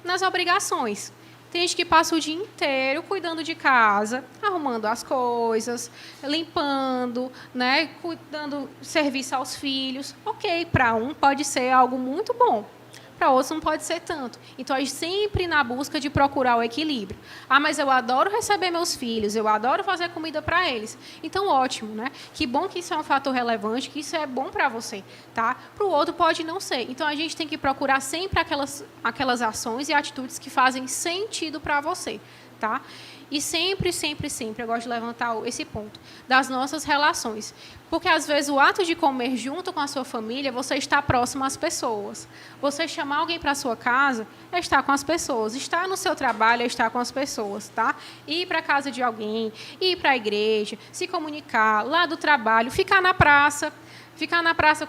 nas obrigações. Tem gente que passa o dia inteiro cuidando de casa, arrumando as coisas, limpando, né, dando serviço aos filhos. Ok, para um pode ser algo muito bom, para outros não pode ser tanto. Então, a gente sempre na busca de procurar o equilíbrio. Ah, mas eu adoro receber meus filhos, eu adoro fazer comida para eles. Então, ótimo, né? Que bom que isso é um fator relevante, que isso é bom para você, tá? Para o outro pode não ser. Então, a gente tem que procurar sempre aquelas ações e atitudes que fazem sentido para você, tá? E sempre, sempre, sempre, eu gosto de levantar esse ponto das nossas relações. Porque, às vezes, o ato de comer junto com a sua família, você está próximo às pessoas. Você chamar alguém para a sua casa é estar com as pessoas. Estar no seu trabalho é estar com as pessoas, tá? Ir para a casa de alguém, ir para a igreja, se comunicar, lá do trabalho, ficar na praça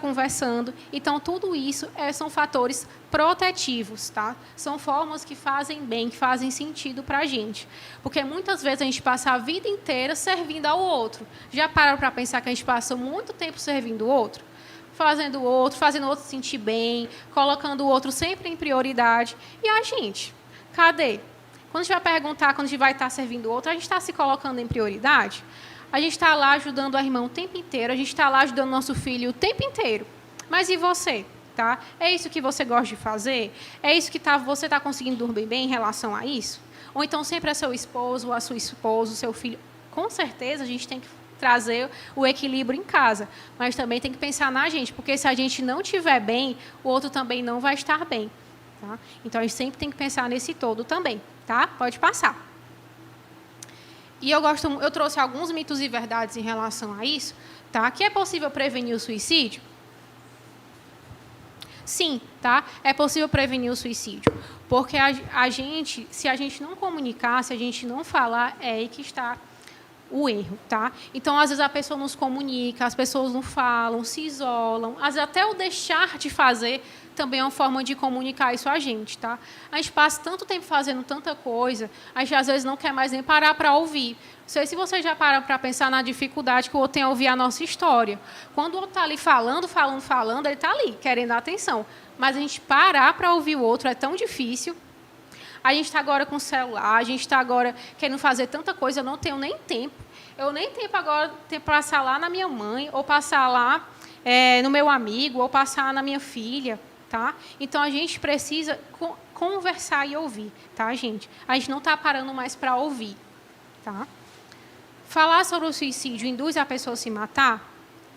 conversando. Então, tudo isso são fatores protetivos, tá? São formas que fazem bem, que fazem sentido para a gente. Porque muitas vezes a gente passa a vida inteira servindo ao outro. Já pararam para pensar que a gente passa muito tempo servindo o outro? Fazendo o outro se sentir bem, colocando o outro sempre em prioridade. E a gente? Cadê? Quando a gente vai perguntar, quando a gente vai estar servindo o outro, a gente está se colocando em prioridade? A gente está lá ajudando a irmã o tempo inteiro, a gente está lá ajudando nosso filho o tempo inteiro. Mas e você? Tá? É isso que você gosta de fazer? É isso que você está conseguindo dormir bem em relação a isso? Ou então sempre é seu esposo, ou a sua esposa, o seu filho? Com certeza a gente tem que trazer o equilíbrio em casa. Mas também tem que pensar na gente, porque se a gente não estiver bem, o outro também não vai estar bem. Tá? Então, a gente sempre tem que pensar nesse todo também. Tá? Pode passar. E eu trouxe alguns mitos e verdades em relação a isso, tá? Que é possível prevenir o suicídio? sim, tá? É possível prevenir o suicídio. Porque a gente, se a gente não comunicar, se a gente não falar, é aí que está o erro, tá? Então, às vezes, a pessoa não se comunica, as pessoas não falam, se isolam. Às vezes, até o deixar de fazer também é uma forma de comunicar isso a gente, tá? A gente passa tanto tempo fazendo tanta coisa, a gente, às vezes, não quer mais nem parar para ouvir. Não sei se vocês já param para pensar na dificuldade que o outro tem a ouvir a nossa história. Quando o outro está ali falando, ele está ali, querendo a atenção. Mas a gente parar para ouvir o outro é tão difícil. A gente está agora com o celular, a gente está agora querendo fazer tanta coisa, eu não tenho nem tempo. Eu nem tenho agora tempo para passar lá na minha mãe, ou passar lá no meu amigo, ou passar na minha filha. Tá? Então, a gente precisa conversar e ouvir. Tá, gente? A gente não está parando mais para ouvir. Tá? Falar sobre o suicídio induz a pessoa a se matar?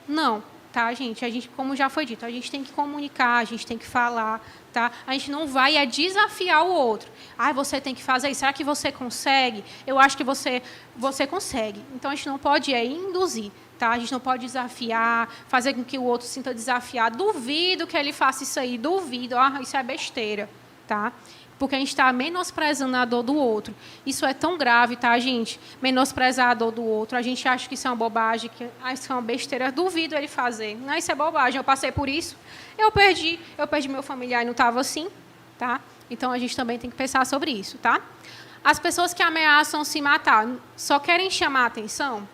Não. Tá, gente? A gente, como já foi dito, a gente tem que comunicar, a gente tem que falar. Tá? A gente não vai desafiar o outro. Ah, você tem que fazer isso. Será que você consegue? Eu acho que você consegue. Então, a gente não pode induzir. Tá? A gente não pode desafiar, fazer com que o outro se sinta desafiado. Duvido que ele faça isso aí. Duvido. Isso é besteira. Tá? Porque a gente está menosprezando a dor do outro. Isso é tão grave, tá, gente? Menosprezar a dor do outro. A gente acha que isso é uma bobagem, que isso é uma besteira. Duvido ele fazer. Não, isso é bobagem. Eu passei por isso. Eu perdi meu familiar e não estava assim. Tá? Então, a gente também tem que pensar sobre isso. Tá? As pessoas que ameaçam se matar só querem chamar a atenção?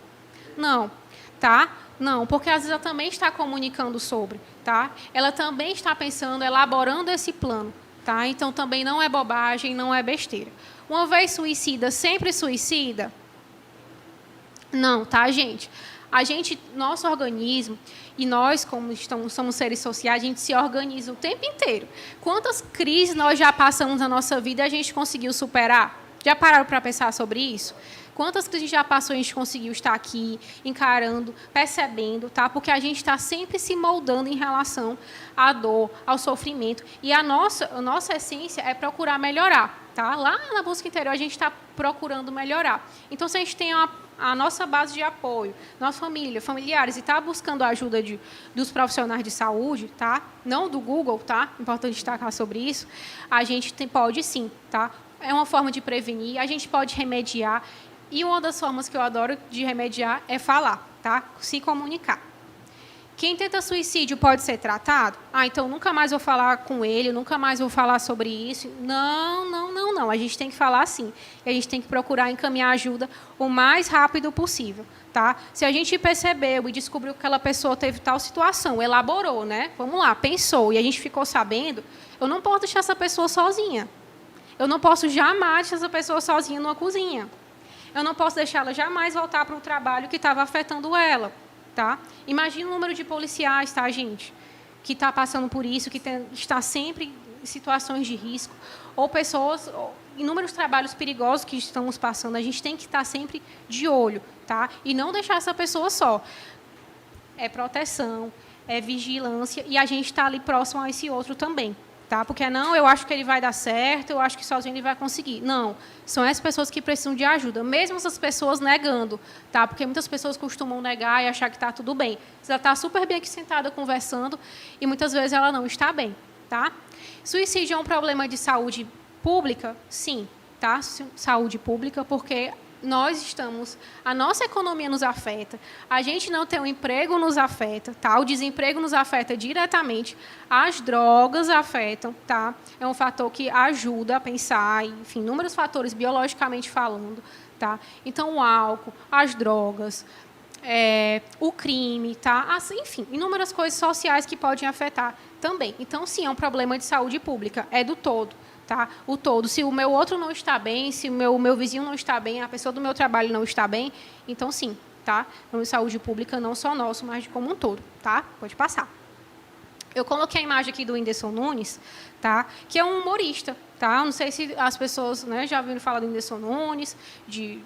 Não. Tá? Não, porque às vezes ela também está comunicando sobre. Tá? Ela também está pensando, elaborando esse plano. Tá? Então, também não é bobagem, não é besteira. Uma vez suicida, sempre suicida? Não, tá, gente? Nosso organismo, e nós, como somos seres sociais, a gente se organiza o tempo inteiro. Quantas crises nós já passamos na nossa vida e a gente conseguiu superar? Já pararam para pensar sobre isso? Quantas crises já passou e a gente conseguiu estar aqui, encarando, percebendo, tá? Porque a gente está sempre se moldando em relação à dor, ao sofrimento. E a nossa essência é procurar melhorar. Tá? Lá na busca interior, a gente está procurando melhorar. Então, se a gente tem a nossa base de apoio, nossa família, familiares, e está buscando a ajuda dos profissionais de saúde, tá? Não do Google, tá? Importante destacar sobre isso, a gente pode sim. Tá? É uma forma de prevenir, a gente pode remediar. E uma das formas que eu adoro de remediar é falar, tá? Se comunicar. Quem tenta suicídio pode ser tratado? Então nunca mais vou falar com ele, nunca mais vou falar sobre isso. Não. A gente tem que falar sim. E a gente tem que procurar encaminhar ajuda o mais rápido possível. Tá? Se a gente percebeu e descobriu que aquela pessoa teve tal situação, elaborou, né? Vamos lá, pensou, e a gente ficou sabendo, eu não posso deixar essa pessoa sozinha. Eu não posso jamais deixar essa pessoa sozinha numa cozinha. Eu não posso deixá-la jamais voltar para o trabalho que estava afetando ela. Tá? Imagina o número de policiais, tá, gente? Que está passando por isso, que está sempre em situações de risco. Ou pessoas, inúmeros trabalhos perigosos que estamos passando. A gente tem que estar sempre de olho. Tá? E não deixar essa pessoa só. É proteção, é vigilância. E a gente está ali próximo a esse outro também. Tá? Porque não, eu acho que ele vai dar certo, eu acho que sozinho ele vai conseguir. Não, são essas pessoas que precisam de ajuda, mesmo essas pessoas negando, tá? Porque muitas pessoas costumam negar e achar que está tudo bem. Ela está super bem aqui sentada conversando e muitas vezes ela não está bem. Tá? Suicídio é um problema de saúde pública? Sim, tá? Saúde pública, porque a nossa economia nos afeta, a gente não ter um emprego nos afeta, tá? O desemprego nos afeta diretamente, as drogas afetam, tá? É um fator que ajuda a pensar, enfim, inúmeros fatores biologicamente falando, tá? Então, o álcool, as drogas, o crime, tá? Enfim, inúmeras coisas sociais que podem afetar também. Então, sim, é um problema de saúde pública, é do todo. Tá? O todo. Se o meu outro não está bem, se o meu vizinho não está bem, a pessoa do meu trabalho não está bem, então, sim, tá? É saúde pública não só nosso, mas de como um todo. Tá? Pode passar. Eu coloquei a imagem aqui do Whindersson Nunes, tá? Que é um humorista. Tá? Não sei se as pessoas, né, já ouviram falar do Whindersson Nunes, de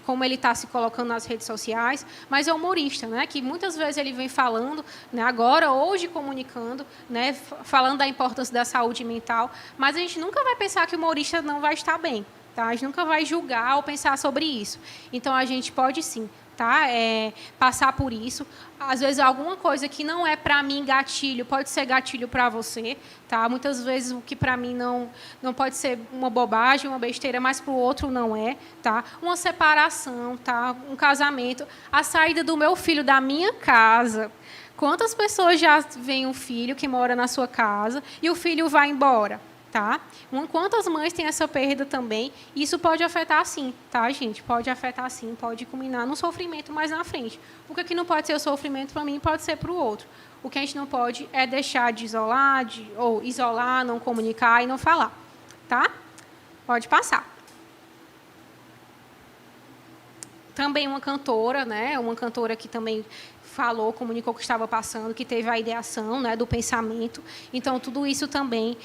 como ele está se colocando nas redes sociais, mas é humorista, né, que muitas vezes ele vem falando, né, agora, hoje, comunicando, né, falando da importância da saúde mental, mas a gente nunca vai pensar que o humorista não vai estar bem. Tá? A gente nunca vai julgar ou pensar sobre isso. Então, a gente pode, sim, tá? Passar por isso. Às vezes, alguma coisa que não é para mim gatilho, pode ser gatilho para você. Tá? Muitas vezes, o que para mim não pode ser uma bobagem, uma besteira, mas para o outro não é. Tá? Uma separação, tá? Um casamento, a saída do meu filho da minha casa. Quantas pessoas já veem um filho que mora na sua casa e o filho vai embora? Tá? Quantas mães têm essa perda também? Isso pode afetar sim, tá, gente? Pode afetar sim, pode culminar no sofrimento mais na frente. O que não pode ser o sofrimento para mim, pode ser para o outro. O que a gente não pode é deixar de isolar, ou isolar, não comunicar e não falar. Tá? Pode passar. Também uma cantora, né? Uma cantora que também falou, comunicou o que estava passando, que teve a ideação, né, do pensamento. Então, tudo isso também...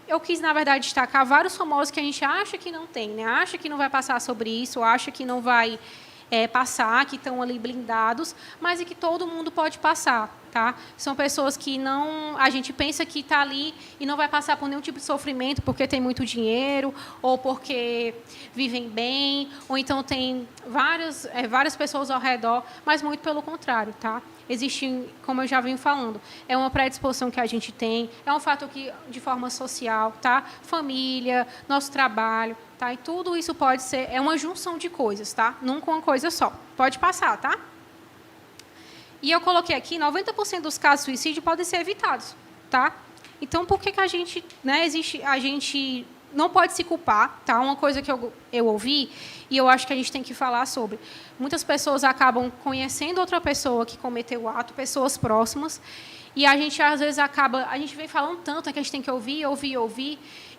eu quis, na verdade, destacar vários famosos que a gente acha que não tem, né? Acha que não vai passar sobre isso, acha que não vai passar, que estão ali blindados, mas é que todo mundo pode passar. Tá? São pessoas que não, a gente pensa que está ali e não vai passar por nenhum tipo de sofrimento porque tem muito dinheiro ou porque vivem bem, ou então tem várias pessoas ao redor, mas muito pelo contrário. Tá? Existe, como eu já venho falando, é uma predisposição que a gente tem, é um fator que, de forma social, tá? Família, nosso trabalho, tá? E tudo isso pode ser, é uma junção de coisas, tá? Nunca uma coisa só. Pode passar, tá? E eu coloquei aqui, 90% dos casos de suicídio podem ser evitados, tá? Então, por que a gente, né, a gente não pode se culpar, tá? Uma coisa que eu ouvi, e eu acho que a gente tem que falar sobre. Muitas pessoas acabam conhecendo outra pessoa que cometeu o ato, pessoas próximas, e a gente, às vezes, a gente vem falando tanto, que a gente tem que ouvir,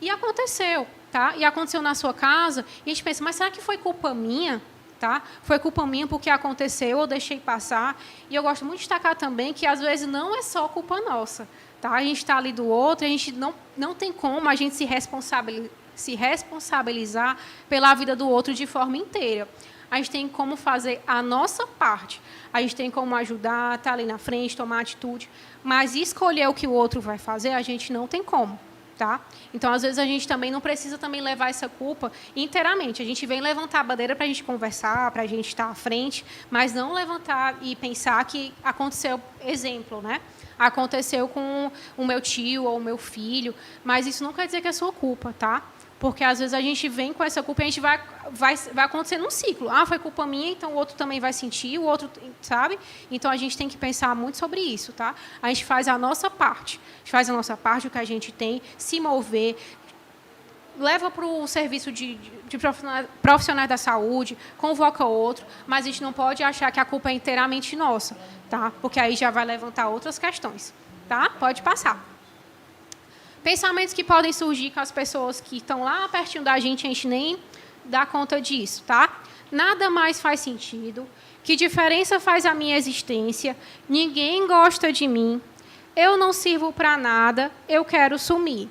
e aconteceu, tá? E aconteceu na sua casa, e a gente pensa, mas será que foi culpa minha? Tá? Foi culpa minha porque aconteceu, eu deixei passar. E eu gosto muito de destacar também que, às vezes, não é só culpa nossa. Tá? A gente está ali do outro, a gente não tem como a gente se responsabilizar pela vida do outro de forma inteira. A gente tem como fazer a nossa parte. A gente tem como ajudar, estar ali na frente, tomar atitude. Mas escolher o que o outro vai fazer, a gente não tem como. Tá? Então, às vezes, a gente também não precisa também levar essa culpa inteiramente. A gente vem levantar a bandeira para a gente conversar, para a gente estar à frente, mas não levantar e pensar que aconteceu, exemplo, né? Aconteceu com o meu tio ou o meu filho, mas isso não quer dizer que é sua culpa, tá? Porque, às vezes, a gente vem com essa culpa e a gente vai acontecer num ciclo. Ah, foi culpa minha, então o outro também vai sentir, o outro, sabe? Então, a gente tem que pensar muito sobre isso, tá? A gente faz a nossa parte. A gente faz a nossa parte, o que a gente tem, se mover, leva para o serviço de profissionais da saúde, convoca outro, mas a gente não pode achar que a culpa é inteiramente nossa, tá? Porque aí já vai levantar outras questões, tá? Pode passar. Pensamentos que podem surgir com as pessoas que estão lá pertinho da gente, a gente nem dá conta disso, tá? Nada mais faz sentido. Que diferença faz a minha existência? Ninguém gosta de mim. Eu não sirvo para nada. Eu quero sumir.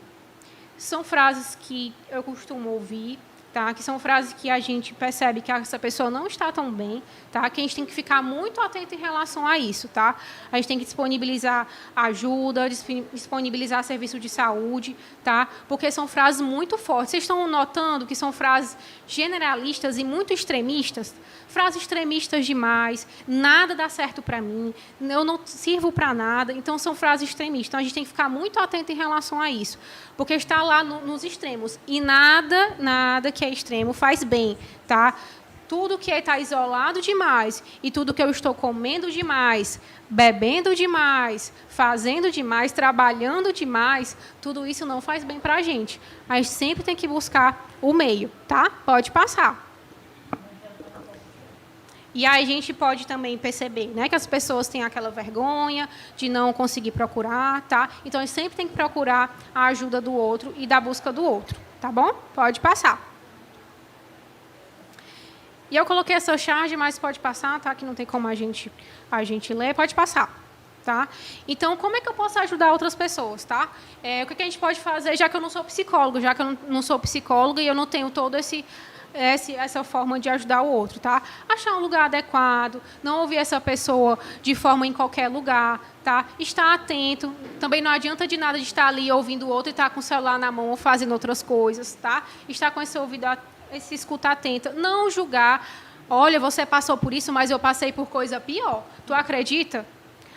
São frases que eu costumo ouvir, tá? Que são frases que a gente percebe que essa pessoa não está tão bem, tá? Que a gente tem que ficar muito atento em relação a isso, tá? A gente tem que disponibilizar ajuda, disponibilizar serviço de saúde, tá? Porque são frases muito fortes. Vocês estão notando que são frases generalistas e muito extremistas? Frases extremistas demais, nada dá certo para mim, eu não sirvo para nada. Então, são frases extremistas. Então, a gente tem que ficar muito atento em relação a isso, porque está lá nos extremos. E nada que é extremo faz bem, tá? Tudo que está isolado demais e tudo que eu estou comendo demais, bebendo demais, fazendo demais, trabalhando demais, tudo isso não faz bem para a gente. A gente sempre tem que buscar o meio, tá? Pode passar. E aí a gente pode também perceber, né, que as pessoas têm aquela vergonha de não conseguir procurar, tá? Então, a gente sempre tem que procurar a ajuda do outro e da busca do outro, tá bom? Pode passar. E eu coloquei essa charge, mas pode passar, tá? Que não tem como a gente ler, pode passar, tá? Então, como é que eu posso ajudar outras pessoas, tá? O que a gente pode fazer, já que eu não sou psicólogo, já que eu não sou psicóloga e eu não tenho todo essa forma de ajudar o outro, tá? Achar um lugar adequado, não ouvir essa pessoa de forma em qualquer lugar, tá? Estar atento, também não adianta de nada de estar ali ouvindo o outro e estar com o celular na mão ou fazendo outras coisas, tá? Estar com esse ouvido, esse escuta atenta, não julgar, Olha, você passou por isso, mas eu passei por coisa pior. Tu acredita?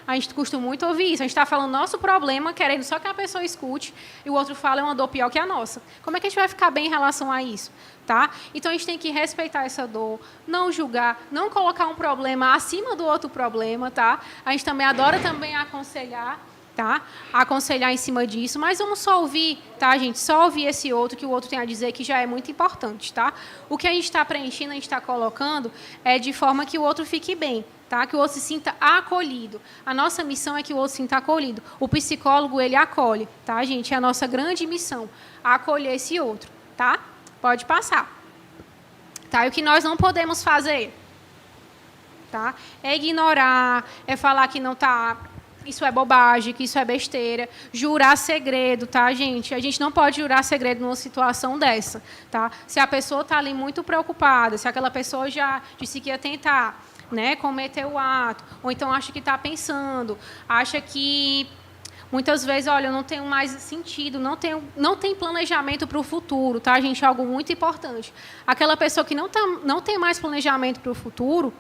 A gente costuma muito ouvir isso. A gente está falando nosso problema, querendo só que a pessoa escute, e o outro fala é uma dor pior que a nossa. Como é que a gente vai ficar bem em relação a isso? Tá? Então, a gente tem que respeitar essa dor, não julgar, não colocar um problema acima do outro problema. Tá? A gente também adora também aconselhar, tá? Aconselhar em cima disso, mas vamos só ouvir, tá, gente? Só ouvir esse outro, que o outro tem a dizer, que já é muito importante. Tá? O que a gente está preenchendo, a gente está colocando, é de forma que o outro fique bem. Tá? Que o outro se sinta acolhido. A nossa missão é que o outro se sinta acolhido. O psicólogo, ele acolhe, tá, gente? É a nossa grande missão, acolher esse outro, tá? Pode passar. Tá? E o que nós não podemos fazer, tá? É ignorar, é falar que não tá, isso é bobagem, que isso é besteira, jurar segredo, tá, gente? A gente não pode jurar segredo numa situação dessa, tá? Se a pessoa está ali muito preocupada, se aquela pessoa já disse que ia tentar, né, cometer o ato, ou então acha que está pensando, acha que muitas vezes, olha, eu não tenho mais sentido, não tem planejamento para o futuro, tá, gente? Algo muito importante. Aquela pessoa que não tem mais planejamento para o futuro,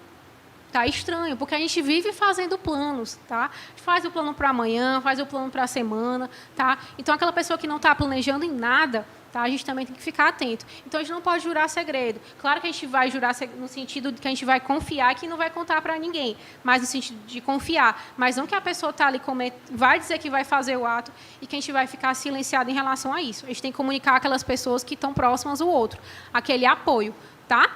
tá estranho, porque a gente vive fazendo planos, tá? A gente faz o plano para amanhã, faz o plano para a semana, tá? Então, aquela pessoa que não está planejando em nada, tá? A gente também tem que ficar atento. Então, a gente não pode jurar segredo. Claro que a gente vai jurar no sentido de que a gente vai confiar que não vai contar para ninguém, mas no sentido de confiar. Mas não que a pessoa está ali, vai dizer que vai fazer o ato e que a gente vai ficar silenciado em relação a isso. A gente tem que comunicar aquelas pessoas que estão próximas do outro, aquele apoio, tá?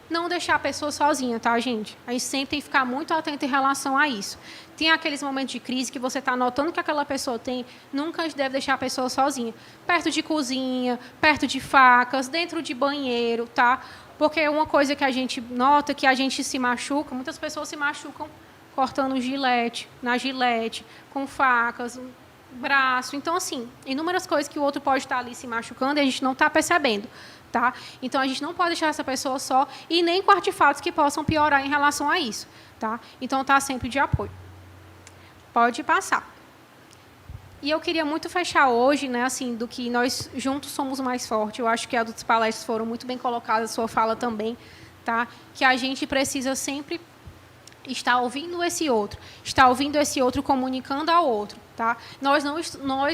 Não deixar a pessoa sozinha, tá, gente? A gente sempre tem que ficar muito atento em relação a isso. Tem aqueles momentos de crise que você está notando que aquela pessoa tem, nunca a gente deve deixar a pessoa sozinha. Perto de cozinha, perto de facas, dentro de banheiro, tá? Porque uma coisa que a gente nota, que a gente se machuca, muitas pessoas se machucam cortando na gilete, com facas, braço. Então, assim, inúmeras coisas que o outro pode estar ali se machucando e a gente não está percebendo. Tá? Então, a gente não pode deixar essa pessoa só e nem com artefatos que possam piorar em relação a isso. Tá? Então, está sempre de apoio. Pode passar. E eu queria muito fechar hoje, né, assim, do que nós juntos somos mais fortes. Eu acho que as outras palestras foram muito bem colocadas, a sua fala também. Tá? Que a gente precisa sempre estar ouvindo esse outro, comunicando ao outro. Tá? Nós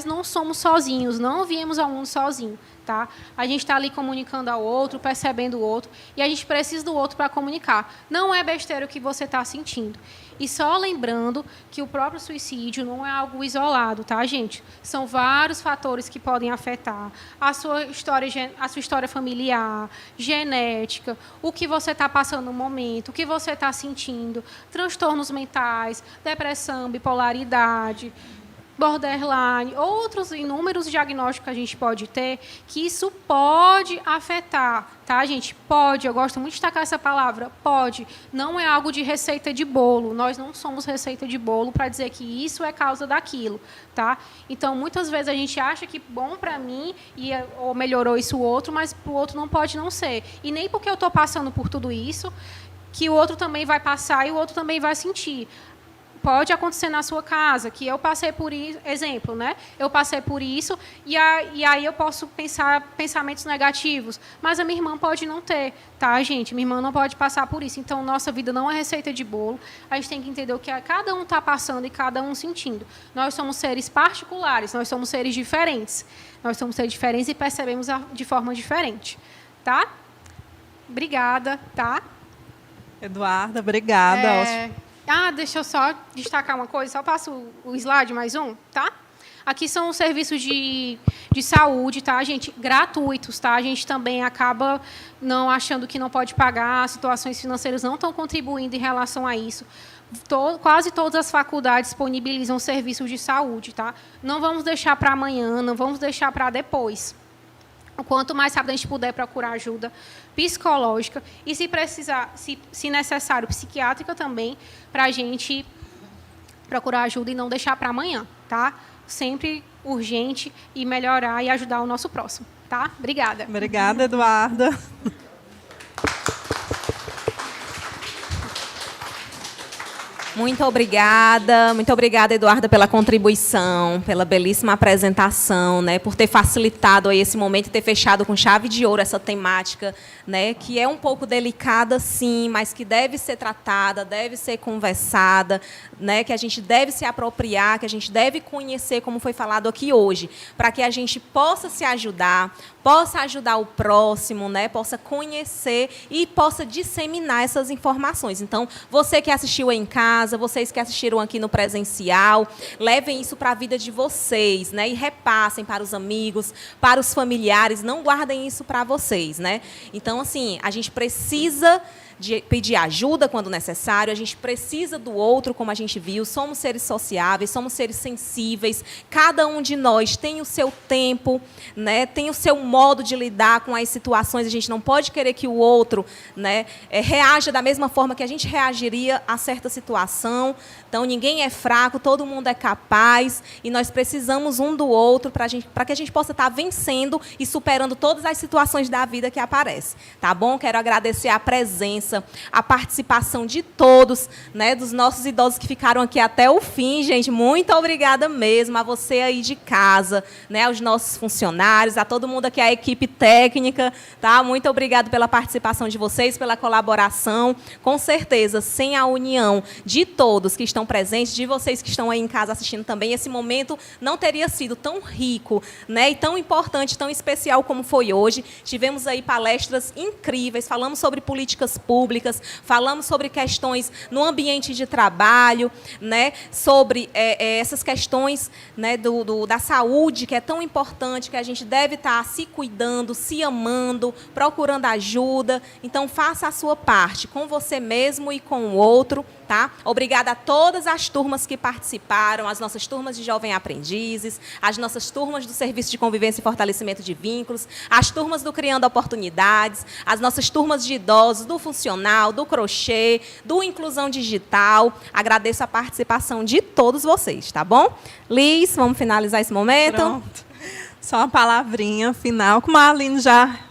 não somos sozinhos, não viemos ao mundo sozinhos. Tá? A gente está ali comunicando ao outro, percebendo o outro, e a gente precisa do outro para comunicar. Não é besteira o que você está sentindo. E só lembrando que o próprio suicídio não é algo isolado, tá, gente? São vários fatores que podem afetar a sua história familiar, genética, o que você está passando no momento, o que você está sentindo, transtornos mentais, depressão, bipolaridade, borderline, outros inúmeros diagnósticos que a gente pode ter, que isso pode afetar, tá, gente? Pode, eu gosto muito de destacar essa palavra, pode. Não é algo de receita de bolo, nós não somos receita de bolo para dizer que isso é causa daquilo, tá? Então, muitas vezes a gente acha que bom para mim, ou melhorou isso o outro, mas para o outro não pode não ser. E nem porque eu estou passando por tudo isso, que o outro também vai passar e o outro também vai sentir. Pode acontecer na sua casa, que eu passei por isso, exemplo, né? Eu passei por isso, e aí eu posso pensar pensamentos negativos, mas a minha irmã pode não ter, tá, gente? Minha irmã não pode passar por isso. Então, nossa vida não é receita de bolo. A gente tem que entender o que cada um está passando e cada um sentindo. Nós somos seres particulares, nós somos seres diferentes. Nós somos seres diferentes e percebemos de forma diferente, tá? Obrigada, tá? Eduarda, obrigada. Deixa eu só destacar uma coisa, só passo o slide mais um, tá? Aqui são os serviços de saúde, tá, gente? Gratuitos, tá? A gente também acaba não achando que não pode pagar, as situações financeiras não estão contribuindo em relação a isso. Quase todas as faculdades disponibilizam serviços de saúde, tá? Não vamos deixar para amanhã, não vamos deixar para depois. O quanto mais rápido a gente puder procurar ajuda psicológica e, se precisar, se necessário, psiquiátrica também, para a gente procurar ajuda e não deixar para amanhã, tá? Sempre urgente e melhorar e ajudar o nosso próximo, tá? Obrigada. Obrigada, Eduarda. Muito obrigada, Eduarda, pela contribuição, pela belíssima apresentação, né, por ter facilitado aí esse momento e ter fechado com chave de ouro essa temática, né, que é um pouco delicada, sim, mas que deve ser tratada, deve ser conversada, né, que a gente deve se apropriar, que a gente deve conhecer, como foi falado aqui hoje, para que a gente possa se ajudar, possa ajudar o próximo, né, possa conhecer e possa disseminar essas informações. Então, você que assistiu aí em casa, vocês que assistiram aqui no presencial, levem isso para a vida de vocês, né, e repassem para os amigos, para os familiares, não guardem isso para vocês, né? Então, assim, a gente precisa de pedir ajuda quando necessário, a gente precisa do outro, como a gente viu, somos seres sociáveis, somos seres sensíveis, cada um de nós tem o seu tempo, né, tem o seu modo de lidar com as situações, a gente não pode querer que o outro, né, reaja da mesma forma que a gente reagiria a certa situação. Então, ninguém é fraco, todo mundo é capaz, e nós precisamos um do outro para que a gente possa estar vencendo e superando todas as situações da vida que aparecem. Tá bom? Quero agradecer a presença, a participação de todos, né, dos nossos idosos que ficaram aqui até o fim, gente. Muito obrigada mesmo a você aí de casa, né, aos nossos funcionários, a todo mundo aqui, a equipe técnica, tá? Muito obrigado pela participação de vocês, pela colaboração. Com certeza, sem a união de todos que estão presentes, de vocês que estão aí em casa assistindo também, esse momento não teria sido tão rico, né, e tão importante, tão especial como foi hoje. Tivemos aí palestras incríveis, falamos sobre políticas públicas, falamos sobre questões no ambiente de trabalho, né, sobre essas questões, né, da saúde, que é tão importante, que a gente deve estar se cuidando, se amando, procurando ajuda. Então, faça a sua parte, com você mesmo e com o outro. Tá? Obrigada a todas as turmas que participaram, as nossas turmas de jovem aprendizes, as nossas turmas do Serviço de Convivência e Fortalecimento de Vínculos, as turmas do Criando Oportunidades, as nossas turmas de idosos, do funcional, do crochê, do Inclusão Digital. Agradeço a participação de todos vocês, tá bom? Liz, vamos finalizar esse momento? Pronto. Só uma palavrinha final, como a Aline já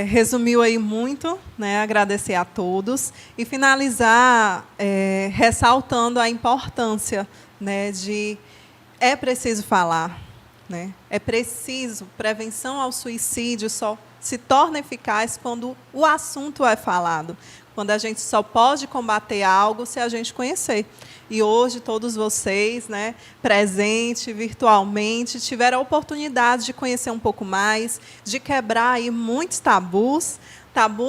resumiu aí muito, né, agradecer a todos e finalizar ressaltando a importância, né, de é preciso falar, né, é preciso, prevenção ao suicídio só se torna eficaz quando o assunto é falado, quando a gente só pode combater algo se a gente conhecer. E hoje todos vocês, né, presente virtualmente, tiveram a oportunidade de conhecer um pouco mais, de quebrar aí muitos tabus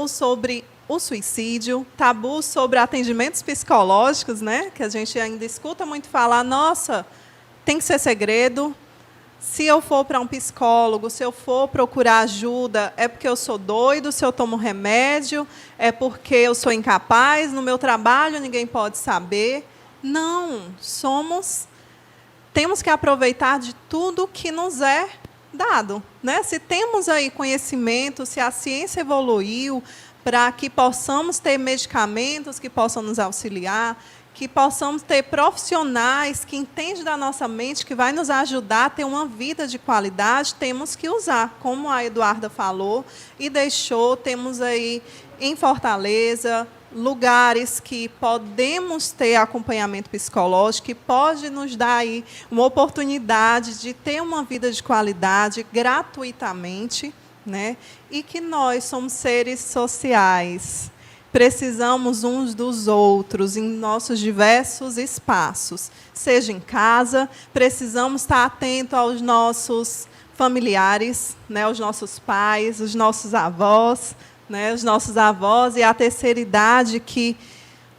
sobre o suicídio, tabus sobre atendimentos psicológicos, né, que a gente ainda escuta muito falar, nossa, tem que ser segredo. Se eu for para um psicólogo, se eu for procurar ajuda, é porque eu sou doido, se eu tomo remédio, é porque eu sou incapaz, no meu trabalho ninguém pode saber. Não, temos que aproveitar de tudo que nos é dado, né? Se temos aí conhecimento, se a ciência evoluiu para que possamos ter medicamentos que possam nos auxiliar, que possamos ter profissionais que entendem da nossa mente, que vai nos ajudar a ter uma vida de qualidade, temos que usar, como a Eduarda falou e deixou, temos aí em Fortaleza lugares que podemos ter acompanhamento psicológico, que pode nos dar aí uma oportunidade de ter uma vida de qualidade gratuitamente, né? E que nós somos seres sociais. Precisamos uns dos outros em nossos diversos espaços. Seja em casa, precisamos estar atentos aos nossos familiares, né, aos nossos pais, os nossos avós, né, os nossos avós e a terceira idade que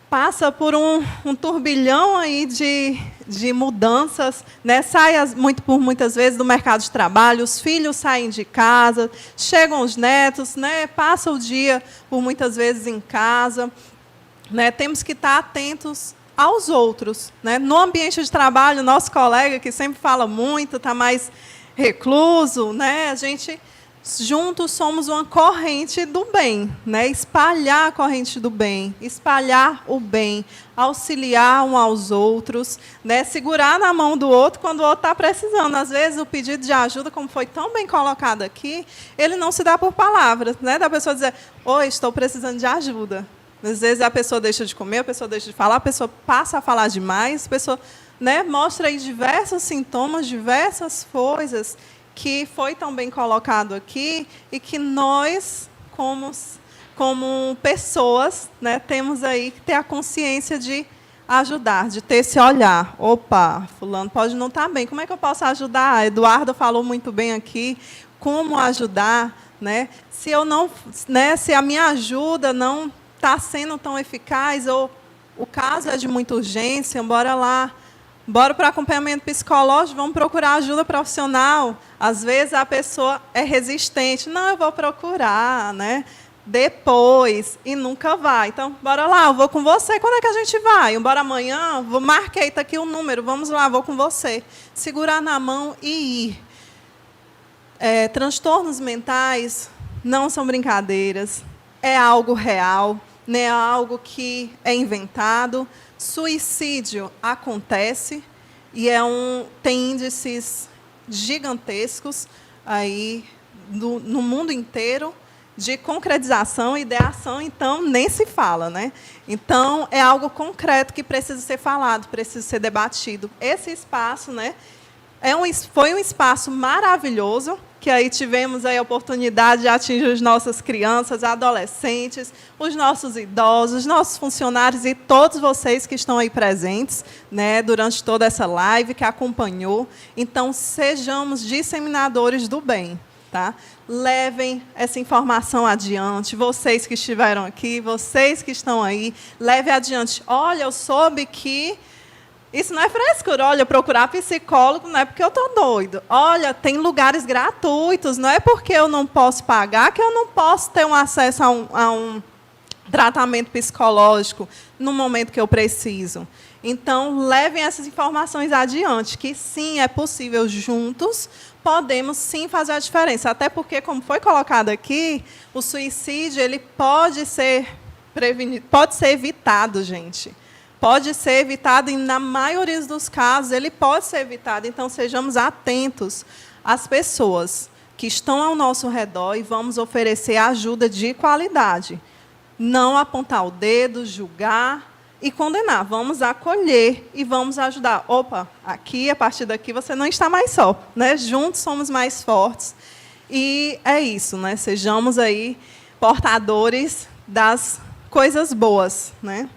passa por um turbilhão aí de mudanças, né? Sai muitas vezes do mercado de trabalho, os filhos saem de casa, chegam os netos, né? Passa o dia por muitas vezes em casa, né? Temos que estar atentos aos outros, né? No ambiente de trabalho, nosso colega que sempre fala muito, está mais recluso, né? A gente juntos somos uma corrente do bem, né? Espalhar a corrente do bem, espalhar o bem, auxiliar uns aos outros, né? Segurar na mão do outro quando o outro está precisando. Às vezes, o pedido de ajuda, como foi tão bem colocado aqui, ele não se dá por palavras, né? Da pessoa dizer, oi, estou precisando de ajuda. Às vezes a pessoa deixa de comer, a pessoa deixa de falar, a pessoa passa a falar demais, a pessoa, né, mostra aí diversos sintomas, diversas coisas que foi tão bem colocado aqui e que nós, como pessoas, né, temos aí que ter a consciência de ajudar, de ter esse olhar. Opa, fulano pode não estar bem, como é que eu posso ajudar? A Eduarda falou muito bem aqui, como ajudar, né? Se eu não, né, se a minha ajuda não está sendo tão eficaz, ou o caso é de muita urgência, bora lá, bora para o acompanhamento psicológico, vamos procurar ajuda profissional. Às vezes a pessoa é resistente, não, eu vou procurar, né? Depois, e nunca vai. Então, bora lá, eu vou com você. Quando é que a gente vai? Bora amanhã? Marquei, está aqui o número, vamos lá, vou com você. Segurar na mão e ir. Transtornos mentais não são brincadeiras, é algo real, não é algo que é inventado. Suicídio acontece e tem índices gigantescos aí no mundo inteiro de concretização e ideação, então nem se fala, né? Então é algo concreto que precisa ser falado, precisa ser debatido. Esse espaço, né, foi um espaço maravilhoso, que aí tivemos a oportunidade de atingir as nossas crianças, adolescentes, os nossos idosos, os nossos funcionários e todos vocês que estão aí presentes, né, durante toda essa live, que acompanhou. Então, sejamos disseminadores do bem. Tá? Levem essa informação adiante, vocês que estiveram aqui, vocês que estão aí, levem adiante. Olha, eu soube que isso não é frescura. Olha, procurar psicólogo não é porque eu estou doido. Olha, tem lugares gratuitos, não é porque eu não posso pagar que eu não posso ter um acesso a um tratamento psicológico no momento que eu preciso. Então, levem essas informações adiante, que sim, é possível juntos, podemos sim fazer a diferença. Até porque, como foi colocado aqui, o suicídio ele pode ser prevenido, pode ser evitado, gente. Pode ser evitado, e na maioria dos casos, ele pode ser evitado. Então, sejamos atentos às pessoas que estão ao nosso redor e vamos oferecer ajuda de qualidade. Não apontar o dedo, julgar e condenar. Vamos acolher e vamos ajudar. Opa, aqui, a partir daqui, você não está mais só, né? Juntos somos mais fortes. E é isso, né? Sejamos aí portadores das coisas boas, né?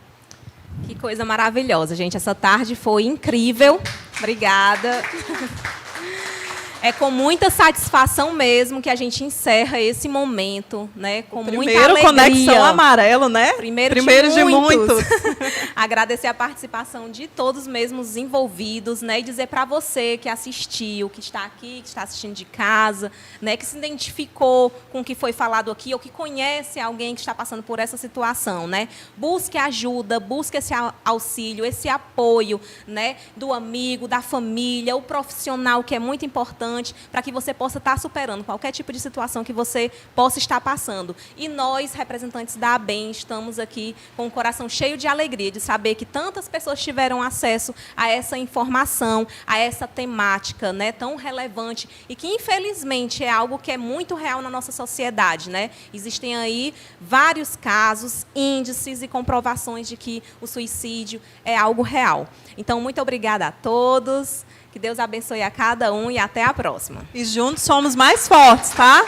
Que coisa maravilhosa, gente. Essa tarde foi incrível. Obrigada. É com muita satisfação mesmo que a gente encerra esse momento, né? Com muita alegria. Primeiro Conexão Amarelo, né? Primeiro de muitos. Agradecer a participação de todos mesmo os envolvidos, né? E dizer para você que assistiu, que está aqui, que está assistindo de casa, né? Que se identificou com o que foi falado aqui ou que conhece alguém que está passando por essa situação, né? Busque ajuda, busque esse auxílio, esse apoio, né? Do amigo, da família, o profissional, que é muito importante, para que você possa estar superando qualquer tipo de situação que você possa estar passando. E nós, representantes da ABEM, estamos aqui com o coração cheio de alegria de saber que tantas pessoas tiveram acesso a essa informação, a essa temática, né, tão relevante e que, infelizmente, é algo que é muito real na nossa sociedade, né? Existem aí vários casos, índices e comprovações de que o suicídio é algo real. Então, muito obrigada a todos. Que Deus abençoe a cada um e até a próxima. E juntos somos mais fortes, tá?